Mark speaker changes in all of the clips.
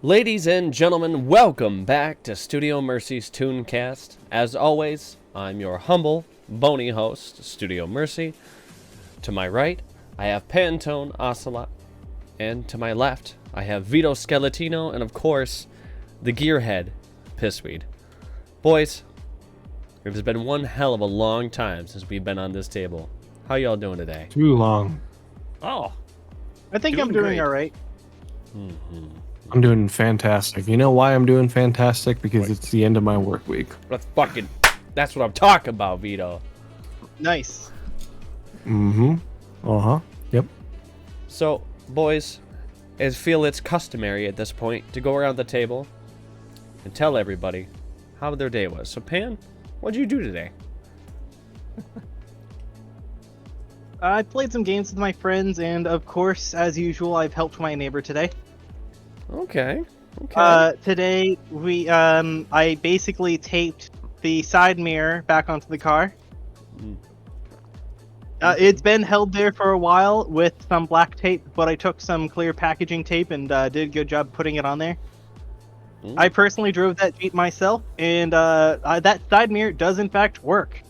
Speaker 1: Ladies and gentlemen, welcome back to Studio Mercy's Tunecast. As always, I'm your humble, bony host, Studio Mercy. To my right, I have Pantone Ocelot. And to my left, I have Vito Skeletino, and of course, the gearhead, Pissweed. Boys, it has been one hell of a long time since we've been on this table. How y'all doing today?
Speaker 2: Too long.
Speaker 3: Oh,
Speaker 4: I think I'm
Speaker 3: doing
Speaker 4: doing
Speaker 3: great.
Speaker 4: all right.
Speaker 2: I'm doing fantastic. You know why I'm doing fantastic? Because it's the end of my work week.
Speaker 1: That's what I'm talking about, Vito.
Speaker 4: Nice.
Speaker 2: Mm-hmm. Uh-huh. Yep.
Speaker 1: So, boys, I feel it's customary at this point to go around the table and tell everybody how their day was. So, Pan, what'd you do today?
Speaker 4: I played some games with my friends, and of course, as usual, I've helped my neighbor today.
Speaker 1: Okay. Okay.
Speaker 4: Today I basically taped the side mirror back onto the car. It's been held there for a while with some black tape, but I took some clear packaging tape and did a good job putting it on there. I personally drove that Jeep myself, and that side mirror does in fact work.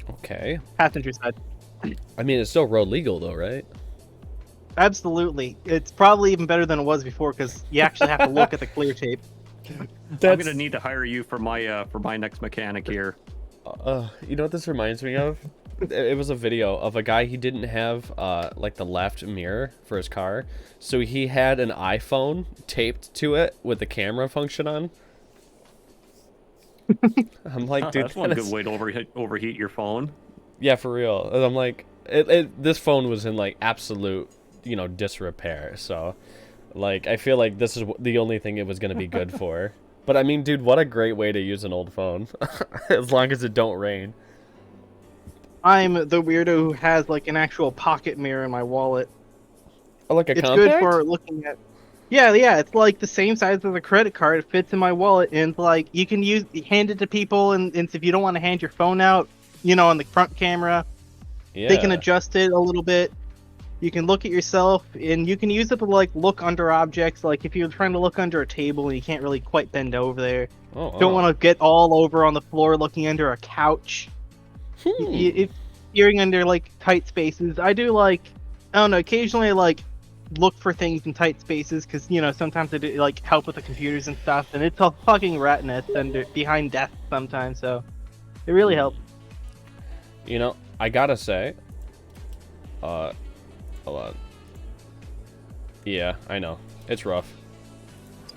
Speaker 1: Okay.
Speaker 4: Passenger side.
Speaker 1: I mean, it's still road legal, though, right?
Speaker 4: Absolutely. It's probably even better than it was before because you actually have to look at the clear tape.
Speaker 3: I'm gonna need to hire you for my next mechanic here.
Speaker 1: You know what this reminds me of? It was a video of a guy. He didn't have like the left mirror for his car, so he had an iPhone taped to it with the camera function on. I'm like, dude,
Speaker 3: That's one good way to overheat your phone.
Speaker 1: Yeah, for real. And I'm like, this phone was in like absolute, disrepair. So, like, I feel like this is the only thing it was gonna be good for. But I mean, dude, what a great way to use an old phone, as long as it don't rain.
Speaker 4: I'm the weirdo who has like an actual pocket mirror in my wallet.
Speaker 1: Oh, like a
Speaker 4: It's
Speaker 1: compact?
Speaker 4: good for looking at. Yeah, it's like the same size as a credit card. It fits in my wallet, and like you can hand it to people, and if you don't want to hand your phone out, on the front camera, they can adjust it a little bit. You can look at yourself, and you can use it to like look under objects. Like if you're trying to look under a table and you can't really quite bend over there, don't want to get all over on the floor looking under a couch. If you're under like tight spaces, I do like, I don't know, occasionally I like look for things in tight spaces because sometimes it like help with the computers and stuff, and it's a fucking rat nest under behind desks sometimes, so it really helps.
Speaker 1: I gotta say, hold on. Yeah, I know it's rough.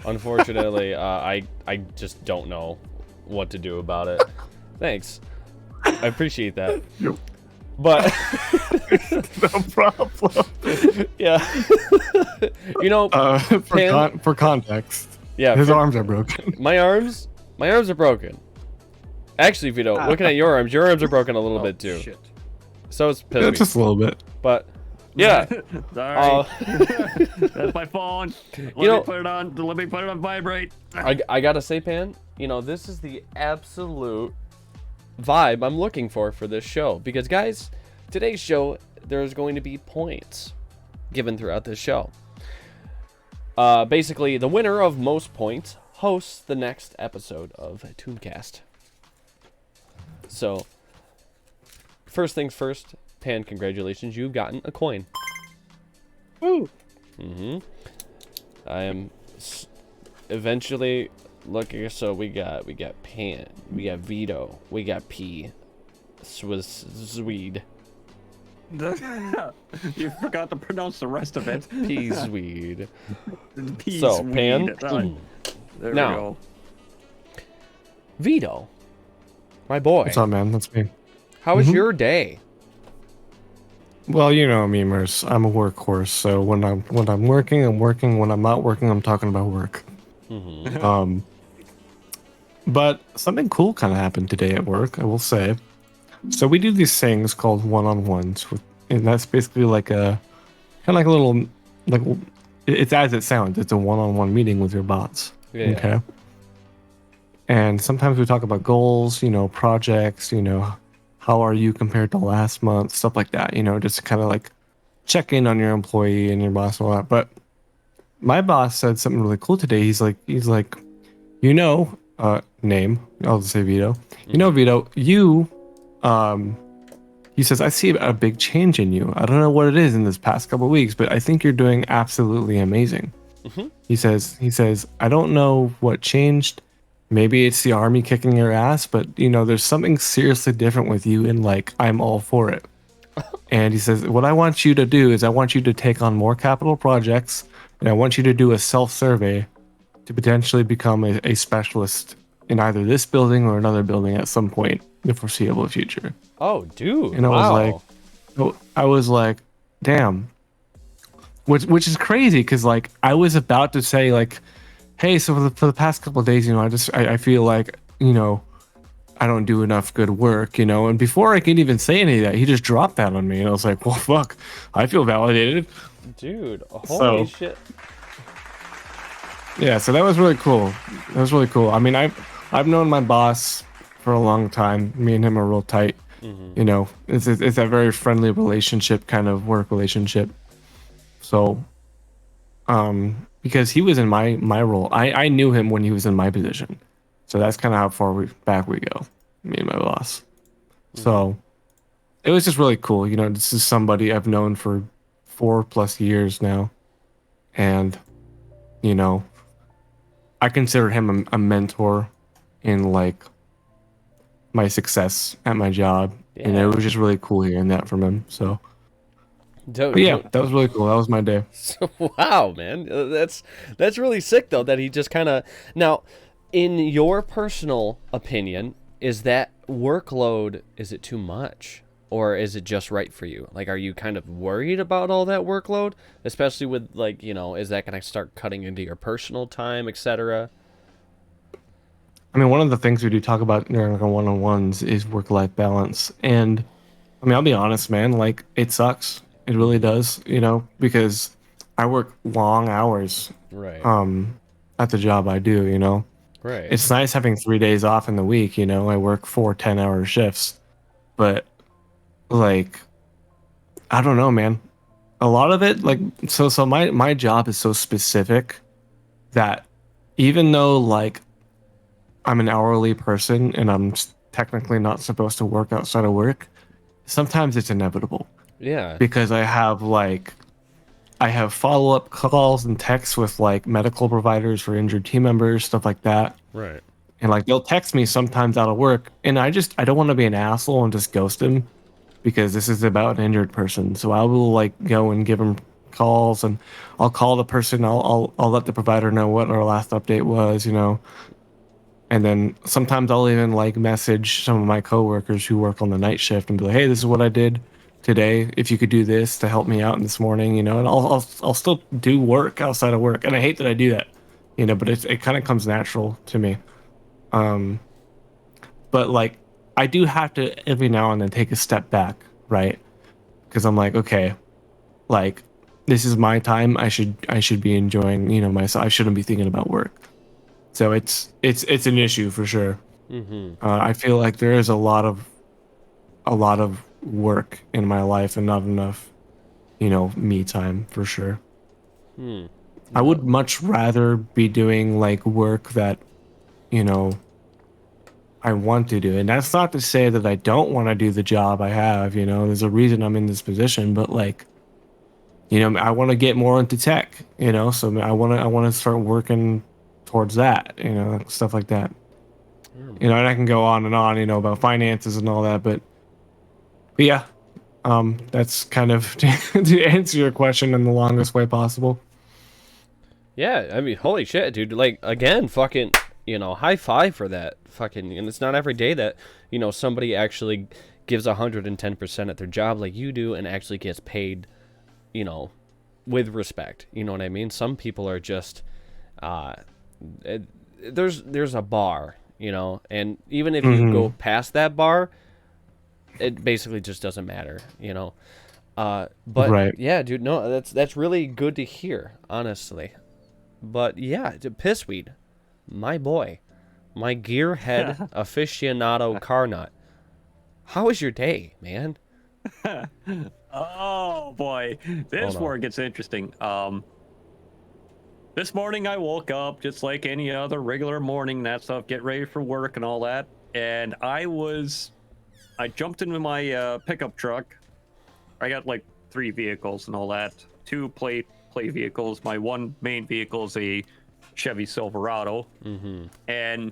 Speaker 1: Unfortunately, I just don't know what to do about it. Thanks. I appreciate that.
Speaker 2: Yep.
Speaker 1: But
Speaker 2: No problem.
Speaker 1: yeah.
Speaker 2: For context,
Speaker 1: Yeah,
Speaker 2: his arms are broken.
Speaker 1: my arms are broken. Actually, Vito, looking at your arms are broken a little bit too.
Speaker 3: Shit.
Speaker 1: So it's
Speaker 2: Yeah,
Speaker 1: Pissweed.
Speaker 2: just a little bit.
Speaker 1: But yeah.
Speaker 3: Sorry. That's my phone. Let me put it on. Let me put it on vibrate.
Speaker 1: I gotta say, Pan, this is the absolute vibe I'm looking for this show. Because, guys, today's show, there's going to be points given throughout this show. Basically, the winner of most points hosts the next episode of Tunecast. So, first things first, Pan, congratulations, you've gotten a coin.
Speaker 4: Woo!
Speaker 1: I am eventually looking. So we got Pan, we got Vito, we got P, Swede,
Speaker 3: You forgot to pronounce the rest of it.
Speaker 1: P Swede.
Speaker 3: Peas
Speaker 1: So
Speaker 3: weed.
Speaker 1: Pan,
Speaker 3: There
Speaker 1: now.
Speaker 3: we go.
Speaker 1: Vito, my boy.
Speaker 2: What's up, man? That's me.
Speaker 1: How was your day?
Speaker 2: Well, you know me, Merce. I'm a workhorse, so when I'm working, I'm working. When I'm not working, I'm talking about work. But something cool kind of happened today at work, I will say. So we do these things called one-on-ones, and that's basically like a kind of like a little it's as it sounds. It's a one-on-one meeting with your bots.
Speaker 1: Yeah.
Speaker 2: Okay. And sometimes we talk about goals, projects, how are you compared to last month, stuff like that, just to kind of like check in on your employee and your boss and all that. But my boss said something really cool today. He's like, you know, name, I'll just say Vito. You know, Vito, he says, I see a big change in you. I don't know what it is in this past couple of weeks, but I think you're doing absolutely amazing.
Speaker 1: Mm-hmm.
Speaker 2: He says, I don't know what changed. Maybe it's the army kicking your ass, but you know, there's something seriously different with you, and like, I'm all for it. And he says, what I want you to do is I want you to take on more capital projects, and I want you to do a self-survey to potentially become a specialist in either this building or another building at some point in the foreseeable future.
Speaker 1: Oh, dude!
Speaker 2: And
Speaker 1: Wow.
Speaker 2: I was like, damn. Which is crazy because like I was about to say like, hey, so for the past couple of days, you know, I feel like, you know, I don't do enough good work, you know. And before I could even say any of that, he just dropped that on me, and I was like, well, fuck, I feel validated.
Speaker 1: Dude, holy
Speaker 2: So
Speaker 1: shit.
Speaker 2: yeah, so that was really cool. That was really cool. I mean, I've known my boss for a long time. Me and him are real tight.
Speaker 1: Mm-hmm.
Speaker 2: You know, it's a very friendly relationship, kind of work relationship. So, because he was in my role, I knew him when he was in my position. So that's kind of how far back we go, me and my boss. So it was just really cool. You know, this is somebody I've known for 4+ years now, and you know, I consider him a mentor in like my success at my job, and it
Speaker 1: Yeah.
Speaker 2: was just really cool hearing that from him. So,
Speaker 1: Dude,
Speaker 2: but yeah, that was really cool. That was my day.
Speaker 1: wow, man. That's really sick though that he just kind of now, in your personal opinion, is that workload, is it too much? Or is it just right for you? Like, are you kind of worried about all that workload? Especially with, like, you know, is that going to start cutting into your personal time, etc.?
Speaker 2: I mean, one of the things we do talk about during our one-on-ones is work-life balance, and I mean, I'll be honest, man. Like, it sucks. It really
Speaker 1: Mm-hmm.
Speaker 2: does. You know, because I work long hours,
Speaker 1: Right.
Speaker 2: um, at the job I do. You know,
Speaker 1: Right.
Speaker 2: it's nice having 3 days off in the week. You know, I work 4 10-hour shifts, but like, I don't know, man. A lot of it, like, so my job is so specific that even though like I'm an hourly person and I'm technically not supposed to work outside of work, sometimes it's inevitable
Speaker 1: Yeah.
Speaker 2: because I have follow-up calls and texts with like medical providers for injured team members, stuff like that.
Speaker 1: Right.
Speaker 2: And like they'll text me sometimes out of work, and I don't want to be an asshole and just ghost them because this is about an injured person. So I will like go and give them calls, and I'll call the person. I'll let the provider know what our last update was, you know. And then sometimes I'll even like message some of my coworkers who work on the night shift and be like, "Hey, this is what I did today. If you could do this to help me out this morning, you know." And I'll still do work outside of work, and I hate that I do that, you know. But it kind of comes natural to me. Um, but like I do have to every now and then take a step back, right? Because I'm like, okay, like this is my time. I should be enjoying, you know, myself. I shouldn't be thinking about work. So it's an issue for sure.
Speaker 1: Mm-hmm.
Speaker 2: I feel like there is a lot of work in my life and not enough, you know, me time for sure.
Speaker 1: Hmm.
Speaker 2: I
Speaker 1: No.
Speaker 2: would much rather be doing like work that, you know, I want to do. And that's not to say that I don't want to do the job I have, you know, there's a reason I'm in this position, but like, you know, I want to get more into tech, you know, so I want to start working towards that, you know, stuff like that. You know, and I can go on, you know, about finances and all that, but yeah, that's kind of to answer your question in the longest way possible.
Speaker 1: Yeah, I mean, holy shit, dude. Like, again, fucking, you know, high five for that. Fucking, and it's not every day that, you know, somebody actually gives 110% at their job like you do and actually gets paid, you know, with respect. You know what I mean? Some people are just, uh, it, there's a bar, you know, and even if you go
Speaker 2: Hmm.
Speaker 1: past that bar, it basically just doesn't matter, you know. But
Speaker 2: Right.
Speaker 1: yeah, dude, no, that's really good to hear, honestly. But yeah, Pissweed, my boy, my gearhead aficionado car nut. How was your day, man?
Speaker 3: Oh boy,
Speaker 1: Oh
Speaker 3: this
Speaker 1: no.
Speaker 3: war gets interesting. This morning I woke up just like any other regular morning, that stuff, get ready for work and all that. And I jumped into my pickup truck. I got like 3 vehicles and all that. 2 play vehicles. My one main vehicle is a Chevy Silverado. And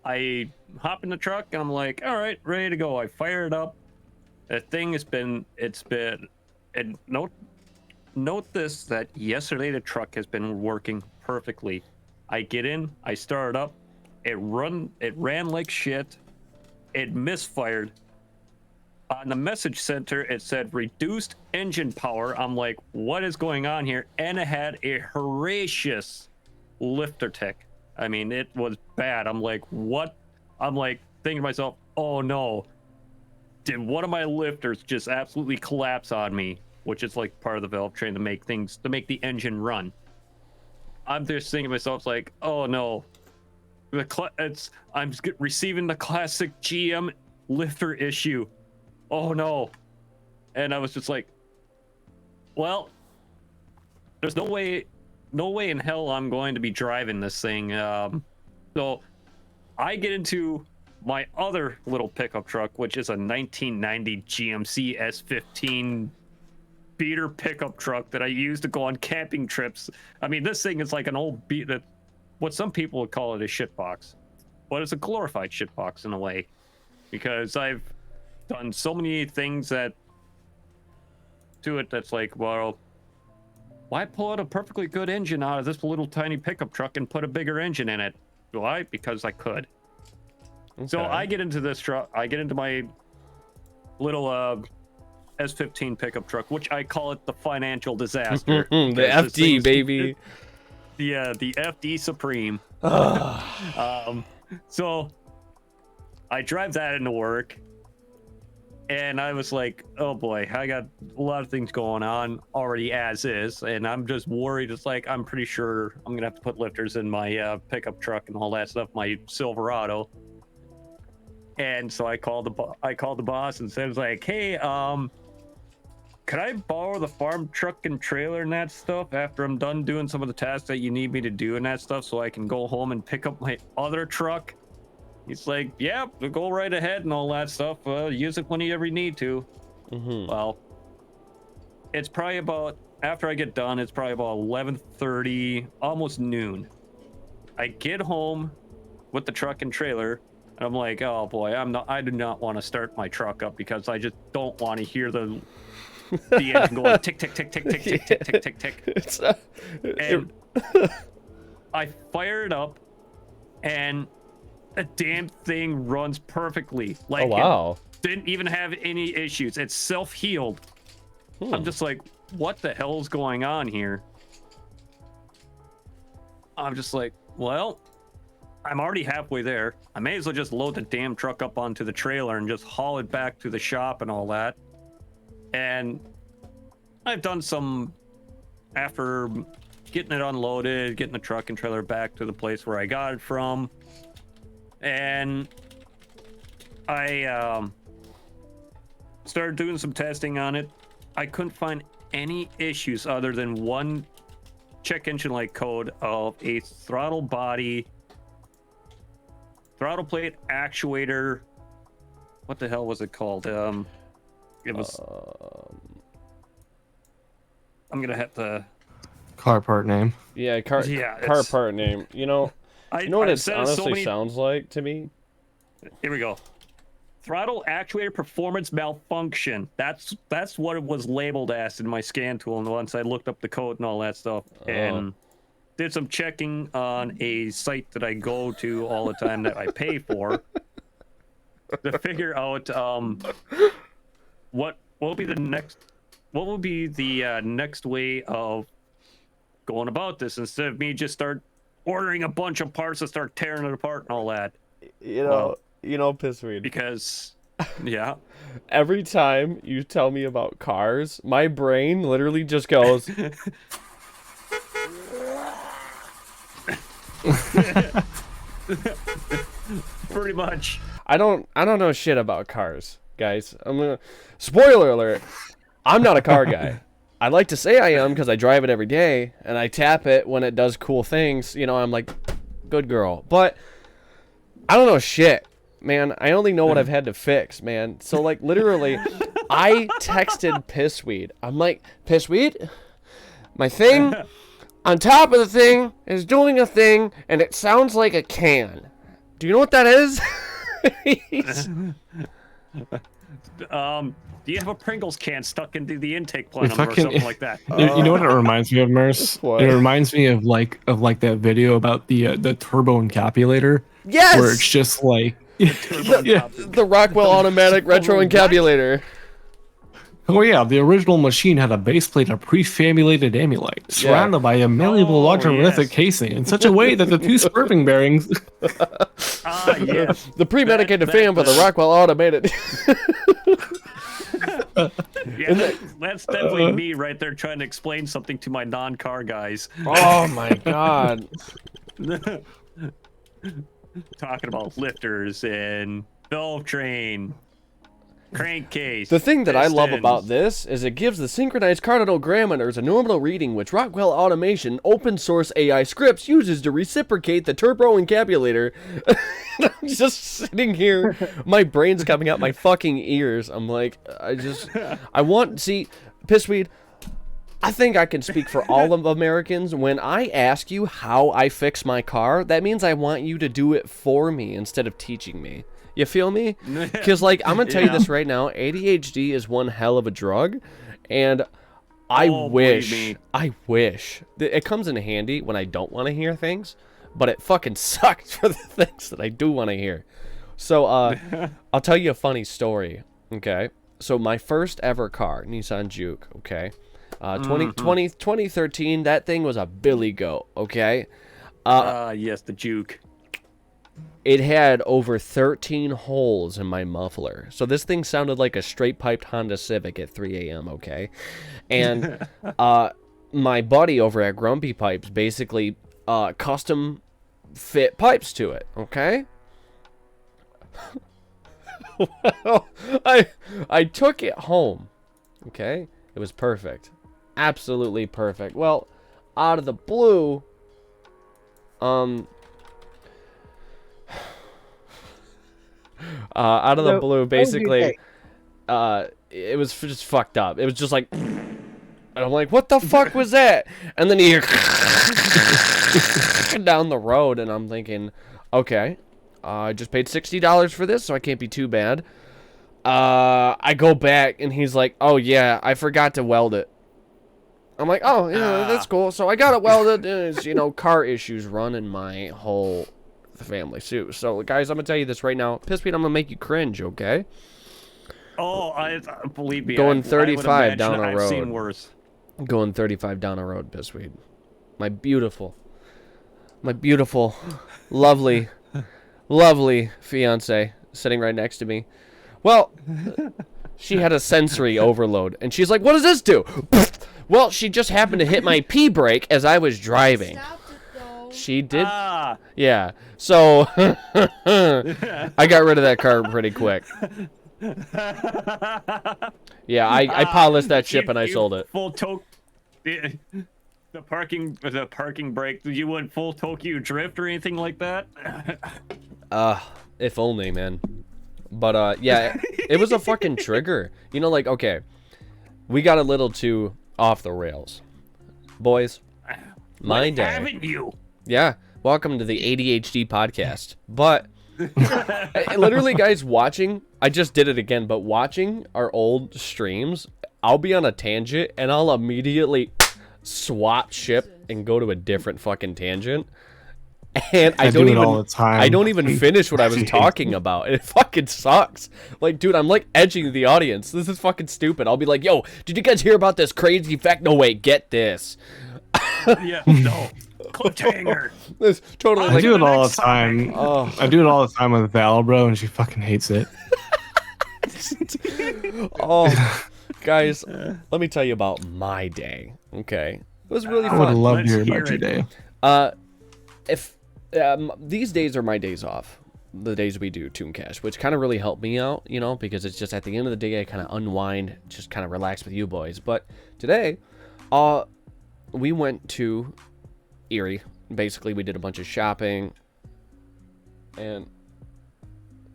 Speaker 3: I hop in the truck and I'm like, all right, ready to go. I fire it up. The thing and note this, that yesterday the truck has been working perfectly. I get in, I start it up, it ran like shit, it misfired. On the message center, it said reduced engine power. I'm like, what is going on here? And it had a horrendous lifter tick. I mean, it was bad. I'm like, what? I'm like thinking to myself, oh no, did one of my lifters just absolutely collapse on me? Which is like part of the valve train to make the engine run. I'm just thinking to myself, it's like, oh no, I'm receiving the classic GM lifter issue. Oh no. And I was just like, well, there's no way in hell I'm going to be driving this thing. So I get into my other little pickup truck, which is a 1990 GMC S15 beater pickup truck that I use to go on camping trips. I mean, this thing is like an old what some people would call it a shitbox, but it's a glorified shitbox in a way, because I've done so many things to it that's like, well, why pull out a perfectly good engine out of this little tiny pickup truck and put a bigger engine in it? Why? Because I could. Okay. So I get into this truck. I get into my little S15 pickup truck, which I call it the financial disaster.
Speaker 1: The FD, baby.
Speaker 3: Yeah, the FD Supreme. So I drive that into work, and I was like, oh boy, I got a lot of things going on already as is, and I'm just worried. It's like, I'm pretty sure I'm gonna have to put lifters in my pickup truck and all that stuff, my Silverado. And so I called the boss and said, like, hey, could I borrow the farm truck and trailer and that stuff after I'm done doing some of the tasks that you need me to do and that stuff, so I can go home and pick up my other truck? He's like, yeah, go right ahead and all that stuff. Use it whenever you need to. Well, it's probably about, after I get done, it's probably about 11:30, almost noon. I get home with the truck and trailer, and I'm like, oh boy, I do not want to start my truck up, because I just don't want to hear the engine going tick tick tick tick tick tick tick tick tick tick. And I fire it up, and the damn thing runs perfectly. Like,
Speaker 1: oh wow,
Speaker 3: it didn't even have any issues. It's self-healed. I'm just like, what the hell is going on here? I'm just like, well, I'm already halfway there. I may as well just load the damn truck up onto the trailer and just haul it back to the shop and all that. And I've done some, after getting it unloaded, getting the truck and trailer back to the place where I got it from, and I started doing some testing on it. I couldn't find any issues other than one check engine light code of a throttle body, throttle plate actuator. What the hell was it called? It was. I'm gonna have to.
Speaker 2: Car part name.
Speaker 1: Yeah, car part name. You know what it honestly sounds like to me?
Speaker 3: Here we go. Throttle actuator performance malfunction. That's what it was labeled as in my scan tool. And once I looked up the code and all that stuff, and did some checking on a site that I go to all the time that I pay for to figure out what will be the next way of going about this, instead of me just start ordering a bunch of parts and start tearing it apart and all that.
Speaker 1: Piss me.
Speaker 3: Because, yeah.
Speaker 1: Every time you tell me about cars, my brain literally just goes.
Speaker 3: Pretty much.
Speaker 1: I don't know shit about cars, guys. Spoiler alert. I'm not a car guy. I like to say I am because I drive it every day and I tap it when it does cool things. You know, I'm like, good girl. But I don't know shit, man. I only know what I've had to fix, man. So, like, literally, I texted Pissweed. I'm like, Pissweed, my thing on top of the thing is doing a thing, and it sounds like a can. Do you know what that is?
Speaker 3: Do you have a Pringles can stuck into the intake plenum or something like that?
Speaker 2: You know what it reminds me of, Merce?
Speaker 1: What?
Speaker 2: It reminds me of like that video about the turbo encapulator.
Speaker 1: Yes!
Speaker 2: Where it's just like
Speaker 1: The Rockwell automatic retro encapulator.
Speaker 2: Oh yeah, the original machine had a base plate of pre-fabulated amylite, surrounded by a malleable large monolithic casing in such a way that the two spurping bearings...
Speaker 3: Yes.
Speaker 1: The pre-medicated fan for the Rockwell automated.
Speaker 3: Yeah, that's definitely me right there trying to explain something to my non-car guys.
Speaker 1: Oh my god.
Speaker 3: Talking about lifters and valve train, crankcase.
Speaker 1: The thing that I love
Speaker 3: pistons.
Speaker 1: about this is it gives the synchronized cardinogrammeters a nominal reading which Rockwell Automation open source AI scripts uses to reciprocate the turbo encapulator. I'm just sitting here, my brain's coming out my fucking ears. I'm like, see, Pissweed, I think I can speak for all of Americans. When I ask you how I fix my car, that means I want you to do it for me instead of teaching me. You feel me? Because, like, I'm going to tell you this right now. ADHD is one hell of a drug. And I wish it comes in handy when I don't want to hear things. But it fucking sucks for the things that I do want to hear. So, I'll tell you a funny story, okay? So, my first ever car, Nissan Juke, okay? 2013, that thing was a billy goat, okay?
Speaker 3: Yes, the Juke.
Speaker 1: It had over 13 holes in my muffler. So this thing sounded like a straight-piped Honda Civic at 3 a.m., okay? And my buddy over at Grumpy Pipes basically custom fit pipes to it, okay? Well, I took it home, okay? It was perfect. Absolutely perfect. Well, out of the blue, basically, it was just fucked up. It was just like, and I'm like, what the fuck was that? And then you hear down the road, and I'm thinking, okay, I just paid $60 for this, so I can't be too bad. I go back, and he's like, oh yeah, I forgot to weld it. I'm like, oh yeah, that's cool. So I got it welded. And it's, car issues running my whole family too. So guys, I'm gonna tell you this right now. Pissweed, I'm gonna make you cringe, okay?
Speaker 3: Oh, I believe me.
Speaker 1: Going 35 down a
Speaker 3: I've
Speaker 1: road.
Speaker 3: seen worse.
Speaker 1: Going 35 down a road, Pissweed. My beautiful, lovely, lovely fiance sitting right next to me. Well, she had a sensory overload, and she's like, "What does this do?" Well, she just happened to hit my P brake as I was driving. She did. Yeah. So I got rid of that car pretty quick. Yeah, I polished that ship and I sold it.
Speaker 3: Full toke. The parking brake. You went full Tokyo drift or anything like that?
Speaker 1: If only, man. But yeah, it was a fucking trigger. Like, okay, we got a little too off the rails, boys. My day.
Speaker 3: Haven't you?
Speaker 1: Yeah, welcome to the ADHD podcast. But literally, guys, I just did it again, but watching our old streams, I'll be on a tangent and I'll immediately swap ship and go to a different fucking tangent. And I don't even
Speaker 2: all the time.
Speaker 1: I don't even finish what I was talking about. It fucking sucks. Like, dude, I'm like edging the audience. This is fucking stupid. I'll be like, yo, did you guys hear about this crazy fact? No, wait, get this.
Speaker 3: Yeah, no. Cliffhanger.
Speaker 1: This totally.
Speaker 2: I do it all the time.
Speaker 1: Oh.
Speaker 2: I do it all the time with Val, bro, and she fucking hates it.
Speaker 1: Oh, guys, let me tell you about my day. Okay, it was really
Speaker 2: I would
Speaker 1: fun.
Speaker 2: love to
Speaker 3: Let's
Speaker 2: hear
Speaker 3: hear
Speaker 2: about your
Speaker 3: it.
Speaker 2: day.
Speaker 1: If these days are my days off, the days we do Tunecast, which kind of really help me out, because it's just at the end of the day I kind of unwind, just kind of relax with you boys. But today We went to Erie. Basically, we did a bunch of shopping, and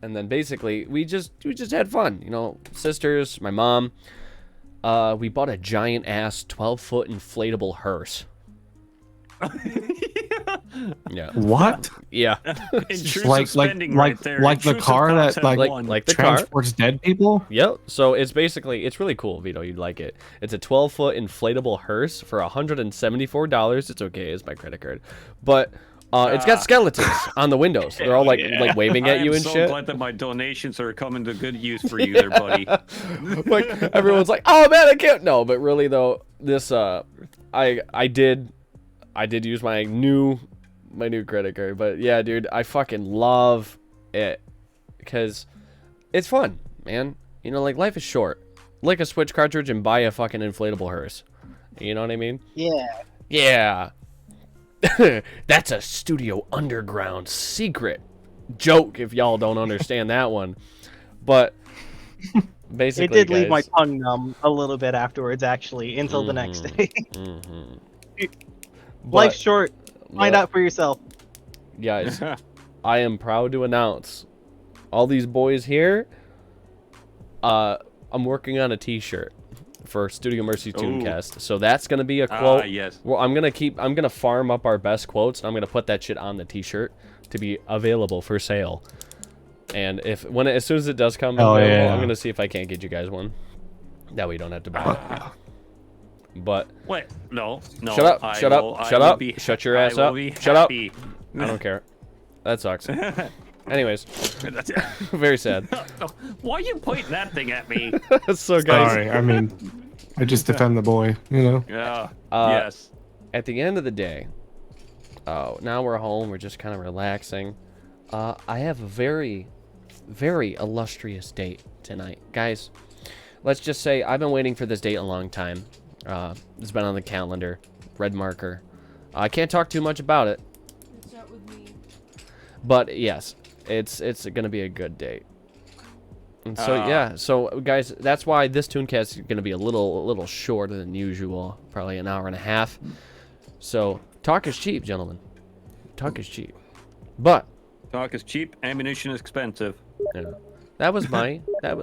Speaker 1: then basically we just had fun. You know, sisters, my mom. We bought a giant ass 12-foot inflatable hearse. Yeah.
Speaker 2: What?
Speaker 1: Yeah.
Speaker 3: Intrusive spending right there.
Speaker 2: Like the
Speaker 3: Intrusive
Speaker 2: car that
Speaker 3: concept
Speaker 2: like
Speaker 3: one.
Speaker 1: like the car.
Speaker 2: transports dead people?
Speaker 1: Yep. So it's really cool, Vito. You'd like it. It's a 12-foot inflatable hearse for $174. It's okay. It's my credit card, but it's got skeletons on the windows. They're all like waving at you and
Speaker 3: I am
Speaker 1: shit.
Speaker 3: so glad that my donations are coming to good use for you, there, buddy.
Speaker 1: Like everyone's like, "Oh man, I can't." No, but really though, this I did use my new credit card. But yeah, dude, I fucking love it because it's fun, man. You know, like life is short. Lick a Switch cartridge and buy a fucking inflatable hearse. You know what I mean?
Speaker 4: Yeah.
Speaker 1: Yeah. That's a Studio Underground secret joke if y'all don't understand that one. But basically,
Speaker 4: It did leave my
Speaker 1: guys,
Speaker 4: tongue numb a little bit afterwards, actually, until the next day. Life's short. Find out for yourself.
Speaker 1: Guys, I am proud to announce all these boys here. I'm working on a T-shirt for Studio Mercy Tunecast, so that's gonna be a quote.
Speaker 3: Yes.
Speaker 1: Well, I'm gonna farm up our best quotes, and I'm gonna put that shit on the T-shirt to be available for sale. And as soon as it does come available,
Speaker 2: yeah.
Speaker 1: I'm gonna see if I can't get you guys one. That way you don't have to buy it. But
Speaker 3: Wait, no.
Speaker 1: shut up, shut up, shut your ass up, shut up.
Speaker 3: I
Speaker 1: don't care. That sucks. Anyways, very sad.
Speaker 3: Why are you pointing that thing at me?
Speaker 1: So guys,
Speaker 2: Sorry, I mean, I just defend the boy, you know?
Speaker 3: Yeah. Yes.
Speaker 1: at the end of the day, now we're home. We're just kind of relaxing. I have a very, very illustrious date tonight, guys. Let's just say I've been waiting for this date a long time. It's been on the calendar, red marker. I can't talk too much about it, but yes, it's gonna be a good date. And so yeah, so guys, that's why this Tunecast is gonna be a little shorter than usual, probably an hour and a half. So talk is cheap, gentlemen. Talk is cheap. But
Speaker 3: Talk is cheap, ammunition is expensive.
Speaker 1: yeah, that was my that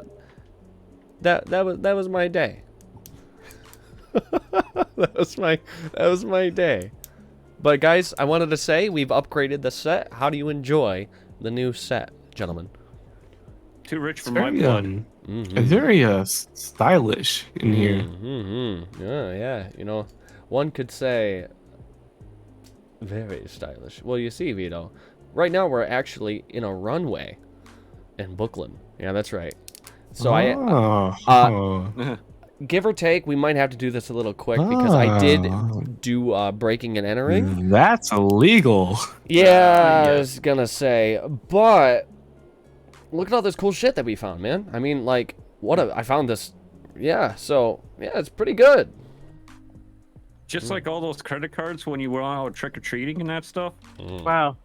Speaker 1: was my day. that was my day. But guys, I wanted to say we've upgraded the set. How do you enjoy the new set, gentlemen?
Speaker 3: Too rich for my blood.
Speaker 2: Very stylish in here.
Speaker 1: Yeah. You know, one could say very stylish. Well, you see, Vito, right now we're actually in a runway in Brooklyn. Yeah, that's right. So give or take, we might have to do this a little quick because I did do breaking and entering.
Speaker 2: That's illegal.
Speaker 1: Yeah, I was gonna say, but look at all this cool shit that we found, man. I mean, like, I found this. Yeah, so yeah, it's pretty good.
Speaker 3: Just like all those credit cards when you went out trick or treating and that stuff.
Speaker 4: Wow.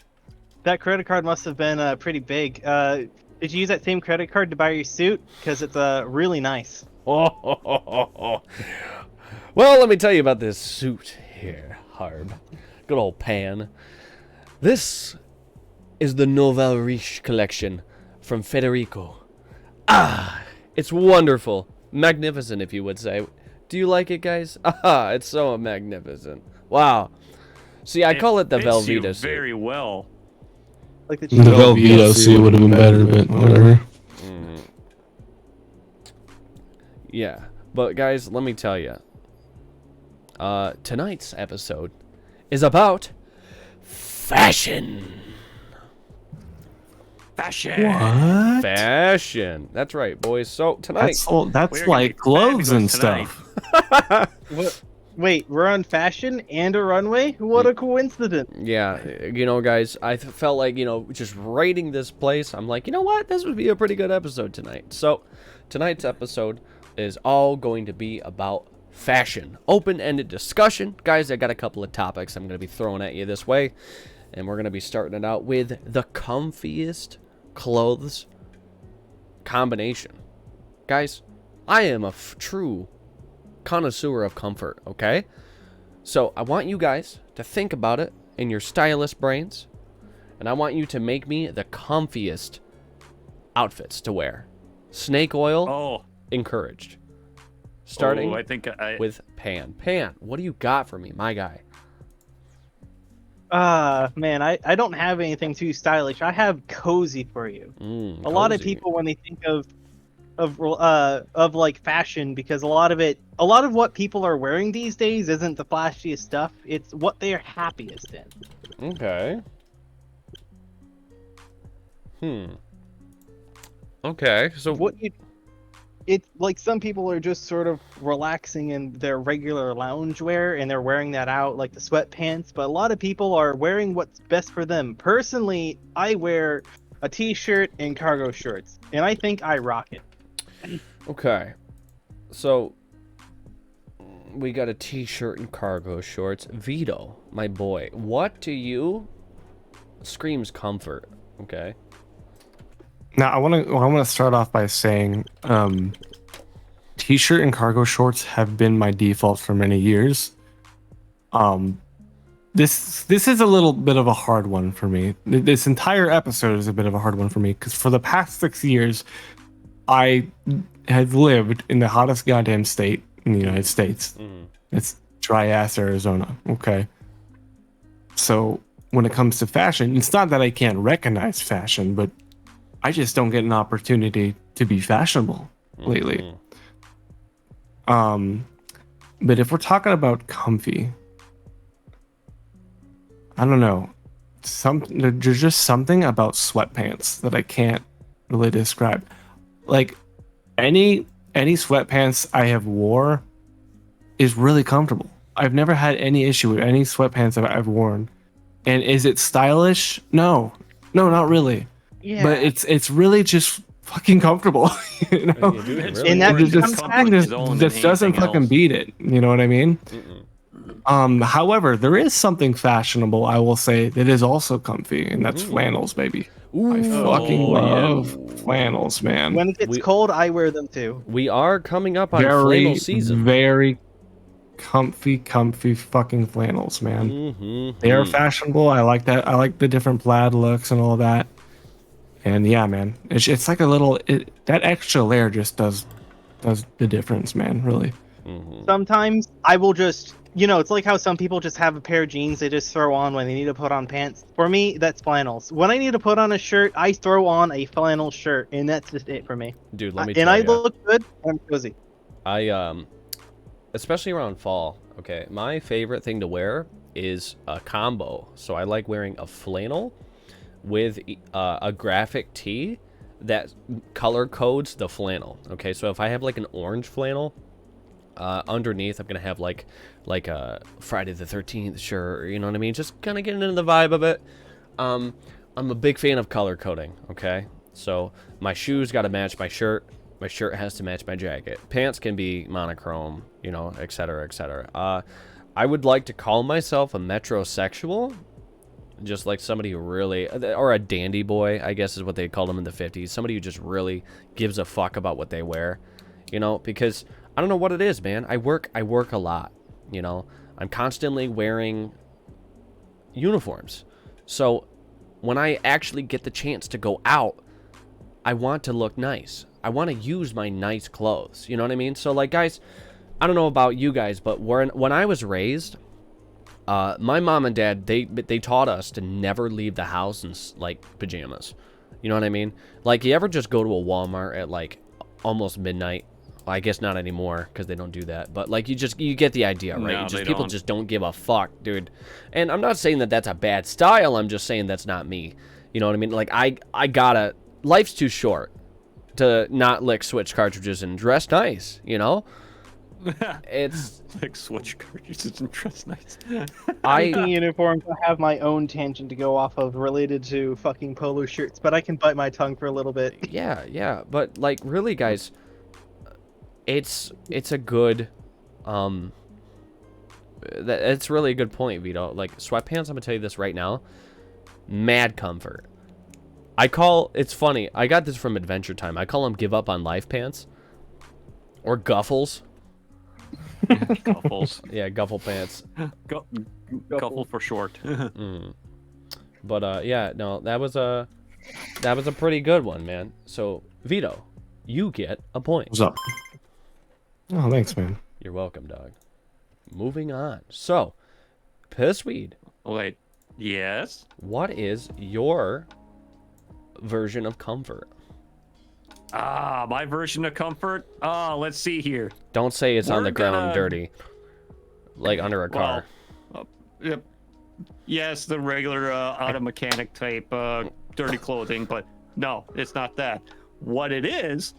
Speaker 4: That credit card must have been pretty big. Did you use that same credit card to buy your suit? Because it's really nice.
Speaker 1: Well, let me tell you about this suit here, Harb. Good old Pan. This is the Nouvelle Riche collection from Federico. It's wonderful. Magnificent, if you would say. Do you like it, guys? It's so magnificent. Wow. See, I call it the
Speaker 3: fits you
Speaker 1: Velveeta suit.
Speaker 3: very well.
Speaker 4: Like the
Speaker 2: Velveeta suit would have been better, but whatever.
Speaker 1: Yeah, but guys, let me tell you. Tonight's episode is about fashion.
Speaker 2: What?
Speaker 1: Fashion. That's right, boys. So tonight,
Speaker 2: That's like clothes and stuff.
Speaker 4: Wait, we're on fashion and a runway? What a coincidence.
Speaker 1: yeah, you know, guys, I felt like, just rating this place, I'm like, you know what? This would be a pretty good episode tonight. So tonight's episode is all going to be about fashion. Open-ended discussion. Guys, I got a couple of topics I'm going to be throwing at you this way. And we're going to be starting it out with the comfiest clothes combination. Guys, I am a true connoisseur of comfort, okay? So I want you guys to think about it in your stylist brains, and I want you to make me the comfiest outfits to wear. Snake oil encouraged. Starting
Speaker 3: I think
Speaker 1: with Pan. Pan, what do you got for me, my guy?
Speaker 4: Man, I don't have anything too stylish. I have cozy for you. A lot of people, when they think of like fashion, because a lot of what people are wearing these days isn't the flashiest stuff. It's what they're happiest in.
Speaker 1: Okay. Okay, so
Speaker 4: it's like some people are just sort of relaxing in their regular loungewear and they're wearing that out, like the sweatpants, but a lot of people are wearing what's best for them. Personally, I wear a t-shirt and cargo shorts, and I think I rock it.
Speaker 1: Okay. So we got a t-shirt and cargo shorts. Vito, my boy, what to you screams comfort? Okay.
Speaker 2: Now I want to start off by saying t-shirt and cargo shorts have been my default for many years. This is a little bit of a hard one for me. This entire episode is a bit of a hard one for me because for the past 6 years I have lived in the hottest goddamn state in the United States. It's dry ass Arizona. Okay. So when it comes to fashion, it's not that I can't recognize fashion, but I just don't get an opportunity to be fashionable lately. But if we're talking about comfy, I don't know. There's just something about sweatpants that I can't really describe. Like any sweatpants I have wore is really comfortable. I've never had any issue with any sweatpants that I've worn. And is it stylish? No, not really.
Speaker 4: Yeah.
Speaker 2: But it's really just fucking comfortable. You know?
Speaker 4: And that
Speaker 2: just doesn't fucking beat it. You know what I mean? However, there is something fashionable, I will say, that is also comfy, and that's flannels, baby. I fucking love flannels, man.
Speaker 4: When it gets cold, I wear them too.
Speaker 1: We are coming up on flannel season.
Speaker 2: Very comfy fucking flannels, man. They are fashionable. I like that. I like the different plaid looks and all that. And yeah, man, it's like a little, that extra layer just does the difference, man, really.
Speaker 4: Sometimes I will just, it's like how some people just have a pair of jeans they just throw on when they need to put on pants. For me, that's flannels. When I need to put on a shirt, I throw on a flannel shirt, and that's just it for me.
Speaker 1: Dude, let me tell
Speaker 4: you.
Speaker 1: And
Speaker 4: I look good, and I'm cozy.
Speaker 1: Especially around fall, okay, my favorite thing to wear is a combo. So I like wearing a flannel with a graphic tee that color codes the flannel. Okay, so if I have like an orange flannel, underneath I'm gonna have like a Friday the 13th shirt, you know what I mean? Just kind of getting into the vibe of it. I'm a big fan of color coding. Okay, so my shoes got to match my shirt. My shirt has to match my jacket. Pants can be monochrome, etc., etc. I would like to call myself a metrosexual. Just like somebody who really, or a dandy boy, I guess is what they called them in the 50s. Somebody who just really gives a fuck about what they wear, because I don't know what it is, man. I work a lot, I'm constantly wearing uniforms. So when I actually get the chance to go out, I want to look nice. I want to use my nice clothes. You know what I mean? So like, guys, I don't know about you guys, but when I was raised, my mom and dad, they taught us to never leave the house in like pajamas. You know what I mean? Like, you ever just go to a Walmart at like almost midnight? Well, I guess not anymore because they don't do that. But like, you get the idea, right?
Speaker 3: No,
Speaker 1: People just don't give a fuck, dude. And I'm not saying that that's a bad style. I'm just saying that's not me. You know what I mean? Like, I gotta. Life's too short to not lick Switch cartridges and dress nice. It's
Speaker 3: like Switch cartridges and dress nice.
Speaker 4: Speaking uniforms, I have my own tangent to go off of related to fucking polo shirts, but I can bite my tongue for a little bit.
Speaker 1: Yeah, but like, really, guys, it's a good it's really a good point, Vito. Like, sweatpants, I'm gonna tell you this right now, mad comfort. It's funny, I got this from Adventure Time. I call them give up on life pants or guffles.
Speaker 3: Guffles.
Speaker 1: Yeah, guffle pants.
Speaker 3: Guffle for short.
Speaker 1: But yeah, no, that was a pretty good one, man. So Vito, you get a point.
Speaker 2: What's up? Oh, thanks, man.
Speaker 1: You're welcome, dog. Moving on. So, Pissweed,
Speaker 3: Wait. Yes.
Speaker 1: what is your version of comfort?
Speaker 3: My version of comfort. Let's see here.
Speaker 1: Don't say it's on
Speaker 3: We're
Speaker 1: the ground
Speaker 3: gonna-
Speaker 1: dirty, like under a car.
Speaker 3: Yep. Yes, the regular auto mechanic type dirty clothing, but no, it's not that. What it is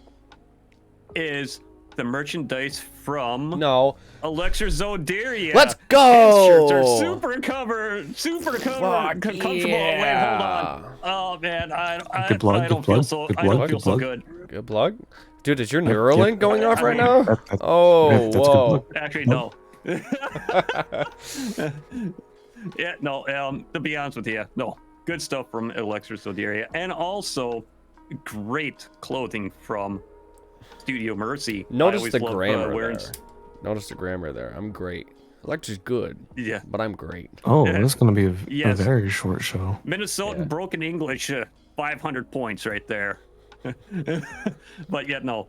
Speaker 3: the merchandise from
Speaker 1: No.
Speaker 3: Elixir Zoderia.
Speaker 1: Let's
Speaker 3: Pants
Speaker 1: go.
Speaker 3: shirts are super comfortable.
Speaker 1: Fuck
Speaker 3: Wait,
Speaker 1: yeah.
Speaker 3: hold on. Oh man, I
Speaker 2: Good plug,
Speaker 3: I don't
Speaker 2: good
Speaker 3: feel
Speaker 2: plug,
Speaker 3: so
Speaker 2: good
Speaker 3: I
Speaker 2: plug,
Speaker 3: don't
Speaker 2: good
Speaker 3: feel so
Speaker 2: plug.
Speaker 3: good.
Speaker 1: Good plug. Dude, is your Neuralink going off right now?
Speaker 2: That's
Speaker 1: Oh,
Speaker 2: that's good
Speaker 1: whoa.
Speaker 2: plug.
Speaker 3: Actually, no. Yeah, no. To be honest with you, no. Good stuff from Elixir Zoderia, and also great clothing from Studio Mercy. I
Speaker 1: Notice
Speaker 3: always
Speaker 1: the
Speaker 3: love,
Speaker 1: grammar
Speaker 3: wearing
Speaker 1: there. Notice the grammar there. I'm great. Electra's good,
Speaker 3: Yeah,
Speaker 1: but I'm great.
Speaker 2: Oh, this is gonna be a
Speaker 3: Yes.
Speaker 2: very short show.
Speaker 3: Minnesotan
Speaker 1: Yeah.
Speaker 3: broken English, 500 points right there. But yet, no.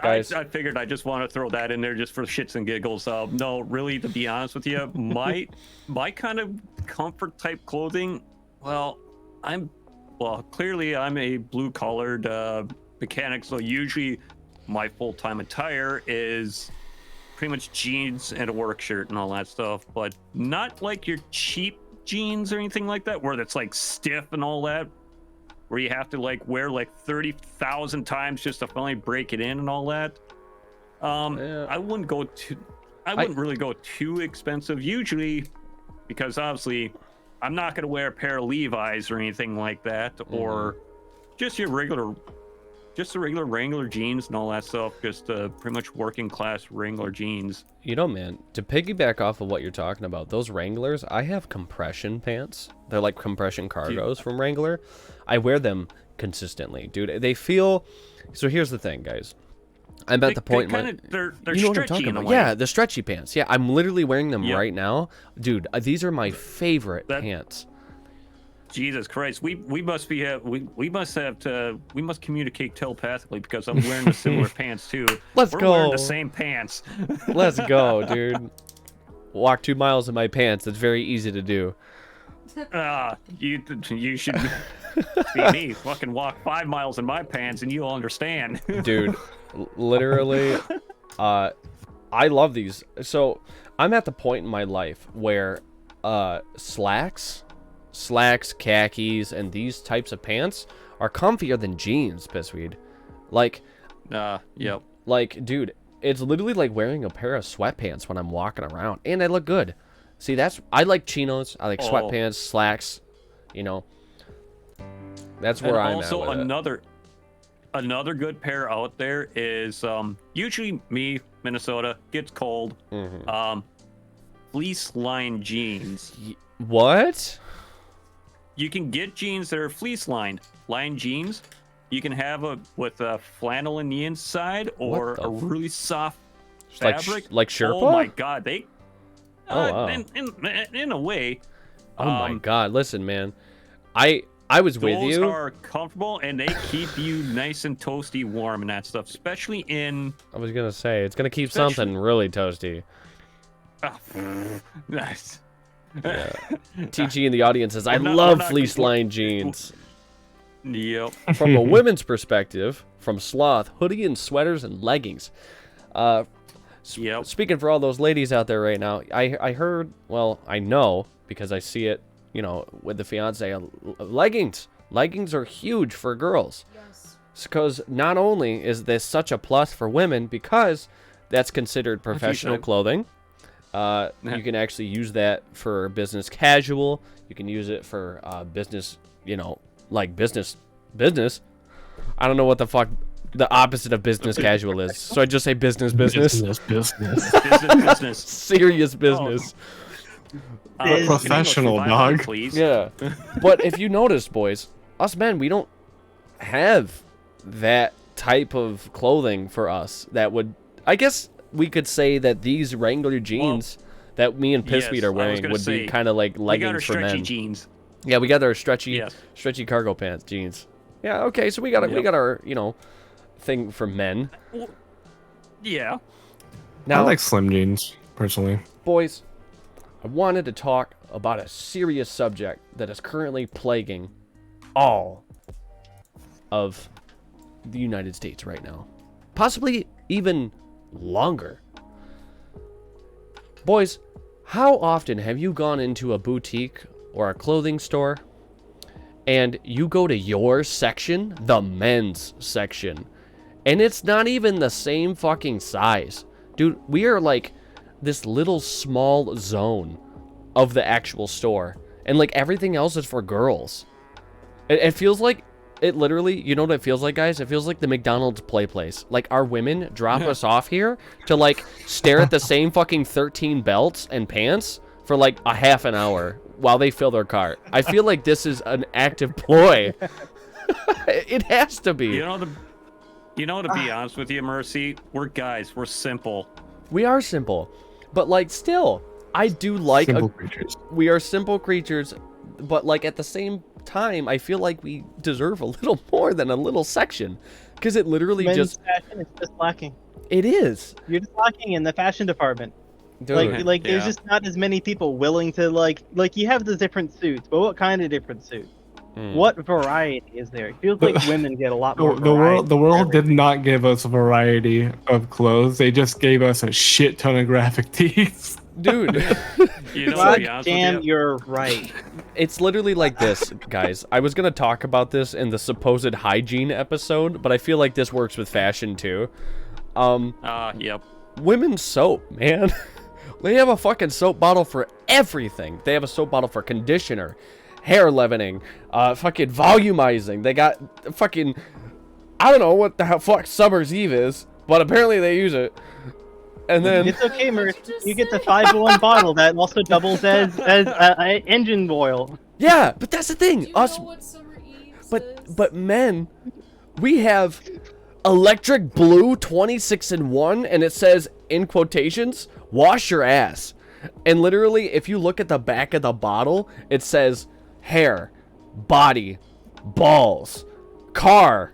Speaker 1: Guys.
Speaker 3: I figured I just want to throw that in there just for shits and giggles. No, really, to be honest with you, my kind of comfort type clothing, clearly I'm a blue collared mechanic, so usually my full-time attire is pretty much jeans and a work shirt and all that stuff, but not like your cheap jeans or anything like that, where it's like stiff and all that, where you have to like wear like 30,000 times just to finally break it in and all that.
Speaker 1: Yeah.
Speaker 3: I wouldn't really go too expensive usually, because obviously I'm not going to wear a pair of Levi's or anything like that, or just the regular Wrangler jeans and all that stuff, just pretty much working class Wrangler jeans.
Speaker 1: You know, man, to piggyback off of what you're talking about, those Wranglers, I have compression pants. They're like compression cargos from Wrangler. I wear them consistently, dude. They feel... So here's the thing, guys. I'm at the point...
Speaker 3: They're
Speaker 1: you know what I'm
Speaker 3: stretchy
Speaker 1: talking
Speaker 3: in a
Speaker 1: about?
Speaker 3: way.
Speaker 1: Yeah, the stretchy pants. Yeah, I'm literally wearing them
Speaker 3: Yep.
Speaker 1: right now. Dude, these are my favorite
Speaker 3: That-
Speaker 1: pants.
Speaker 3: Jesus Christ, we must communicate telepathically, because I'm wearing the similar pants too.
Speaker 1: Let's
Speaker 3: We're
Speaker 1: go.
Speaker 3: wearing the same pants.
Speaker 1: Let's go, dude. Walk 2 miles in my pants. It's very easy to do.
Speaker 3: You should be me. Fucking walk 5 miles in my pants and you'll understand.
Speaker 1: Dude, literally, I love these. So I'm at the point in my life where slacks, khakis, and these types of pants are comfier than jeans, Pissweed. Like,
Speaker 3: Yep.
Speaker 1: like, dude, it's literally like wearing a pair of sweatpants when I'm walking around, and I look good. See, I like chinos, I like sweatpants, slacks, you know. That's where I'm
Speaker 3: also
Speaker 1: at with
Speaker 3: another good pair out there is usually me, Minnesota, gets cold. Fleece lined jeans.
Speaker 1: it. What?
Speaker 3: You can get jeans that are fleece lined jeans. You can have with a flannel in the inside, or
Speaker 1: What
Speaker 3: a
Speaker 1: the
Speaker 3: really soft
Speaker 1: Like
Speaker 3: fabric.
Speaker 1: like Sherpa?
Speaker 3: Oh my god, they.
Speaker 1: Oh, wow.
Speaker 3: In a way.
Speaker 1: Oh my god, listen, man. I was with
Speaker 3: Those
Speaker 1: you.
Speaker 3: are comfortable, and they keep you nice and toasty warm and that stuff, especially in.
Speaker 1: I was gonna say it's gonna keep
Speaker 3: Especially-
Speaker 1: something really toasty.
Speaker 3: Nice.
Speaker 1: Yeah. TG in the audience says, I
Speaker 3: We're not-
Speaker 1: love
Speaker 3: we're not-
Speaker 1: fleece-lined jeans.
Speaker 3: Yep.
Speaker 1: From a women's perspective, from Sloth, hoodie and sweaters and leggings.
Speaker 3: Yep.
Speaker 1: Speaking for all those ladies out there right now, I heard, well, I know, because I see it, you know, with the fiance, leggings. Leggings are huge for girls.
Speaker 5: Yes.
Speaker 1: Because not only is this such a plus for women, because that's considered professional
Speaker 3: said.
Speaker 1: clothing. You can actually use that for business casual. You can use it for business, you know, like business. I don't know what the fuck the opposite of business casual is. So I just say business.
Speaker 2: Business.
Speaker 3: Business.
Speaker 1: Serious business.
Speaker 2: Professional,
Speaker 3: English,
Speaker 2: dog.
Speaker 3: please.
Speaker 1: Yeah. But if you notice, boys, us men, we don't have that type of clothing for us that would, I guess, we could say that these Wrangler jeans that me and Pissweed
Speaker 3: yes,
Speaker 1: are
Speaker 3: I was
Speaker 1: wearing
Speaker 3: gonna
Speaker 1: would be
Speaker 3: say,
Speaker 1: kind of like
Speaker 3: We got our
Speaker 1: leggings for
Speaker 3: stretchy
Speaker 1: men.
Speaker 3: jeans.
Speaker 1: Yeah, we got our stretchy
Speaker 3: Yes.
Speaker 1: stretchy cargo pants jeans. Yeah, okay, so we got we got our, you know, thing for men.
Speaker 3: Yeah.
Speaker 1: Now,
Speaker 2: I like slim jeans personally.
Speaker 1: boys, I wanted to talk about a serious subject that is currently plaguing all of the United States right now. Possibly even longer. Boys, how often have you gone into a boutique or a clothing store and you go to your section, the men's section, and it's not even the same fucking size? Dude, we are like this little small zone of the actual store, and like everything else is for girls. It feels like, it literally, you know what it feels like, guys? It feels like the McDonald's play place. Like, our women drop us off here to like stare at the same fucking 13 belts and pants for like a half an hour while they fill their cart. I feel like this is an active ploy. It has to be.
Speaker 3: You know, to be honest with you, Mercy, we're guys. We're simple.
Speaker 1: We are simple, but like still, I do like
Speaker 2: Simple creatures.
Speaker 1: we are simple creatures, but like at the same time, I feel like we deserve a little more than a little section, because it literally
Speaker 4: Men's
Speaker 1: just
Speaker 4: fashion is just lacking.
Speaker 1: it is.
Speaker 4: You're just lacking in the fashion department.
Speaker 1: Dude,
Speaker 4: Like there's
Speaker 3: Yeah.
Speaker 4: just not as many people willing to like you have the different suits, but what kind of different suits? What variety is there? It feels like women get a lot more.
Speaker 2: The world
Speaker 4: variety.
Speaker 2: did not give us a variety of clothes. They just gave us a shit ton of graphic tees.
Speaker 1: dude.
Speaker 3: You know, to
Speaker 4: God
Speaker 3: be honest
Speaker 4: damn,
Speaker 3: with you,
Speaker 4: you're right.
Speaker 1: It's literally like this, guys. I was gonna talk about this in the supposed hygiene episode, but I feel like this works with fashion too.
Speaker 3: Yep.
Speaker 1: Women's soap, man. They have a fucking soap bottle for everything. They have a soap bottle for conditioner, hair leavening, fucking volumizing. They got fucking, I don't know what the hell fuck Summer's Eve is, but apparently they use it. And then
Speaker 4: It's okay, Merc.
Speaker 5: What'd you just
Speaker 4: You get the
Speaker 5: say?
Speaker 4: 5-1 bottle that also doubles as engine oil.
Speaker 1: yeah, but that's the thing.
Speaker 5: Do you
Speaker 1: Us,
Speaker 5: know what Summer Eve
Speaker 1: but men, we have electric blue 26-in-1, and it says in quotations, "Wash your ass." And literally, if you look at the back of the bottle, it says hair, body, balls, car,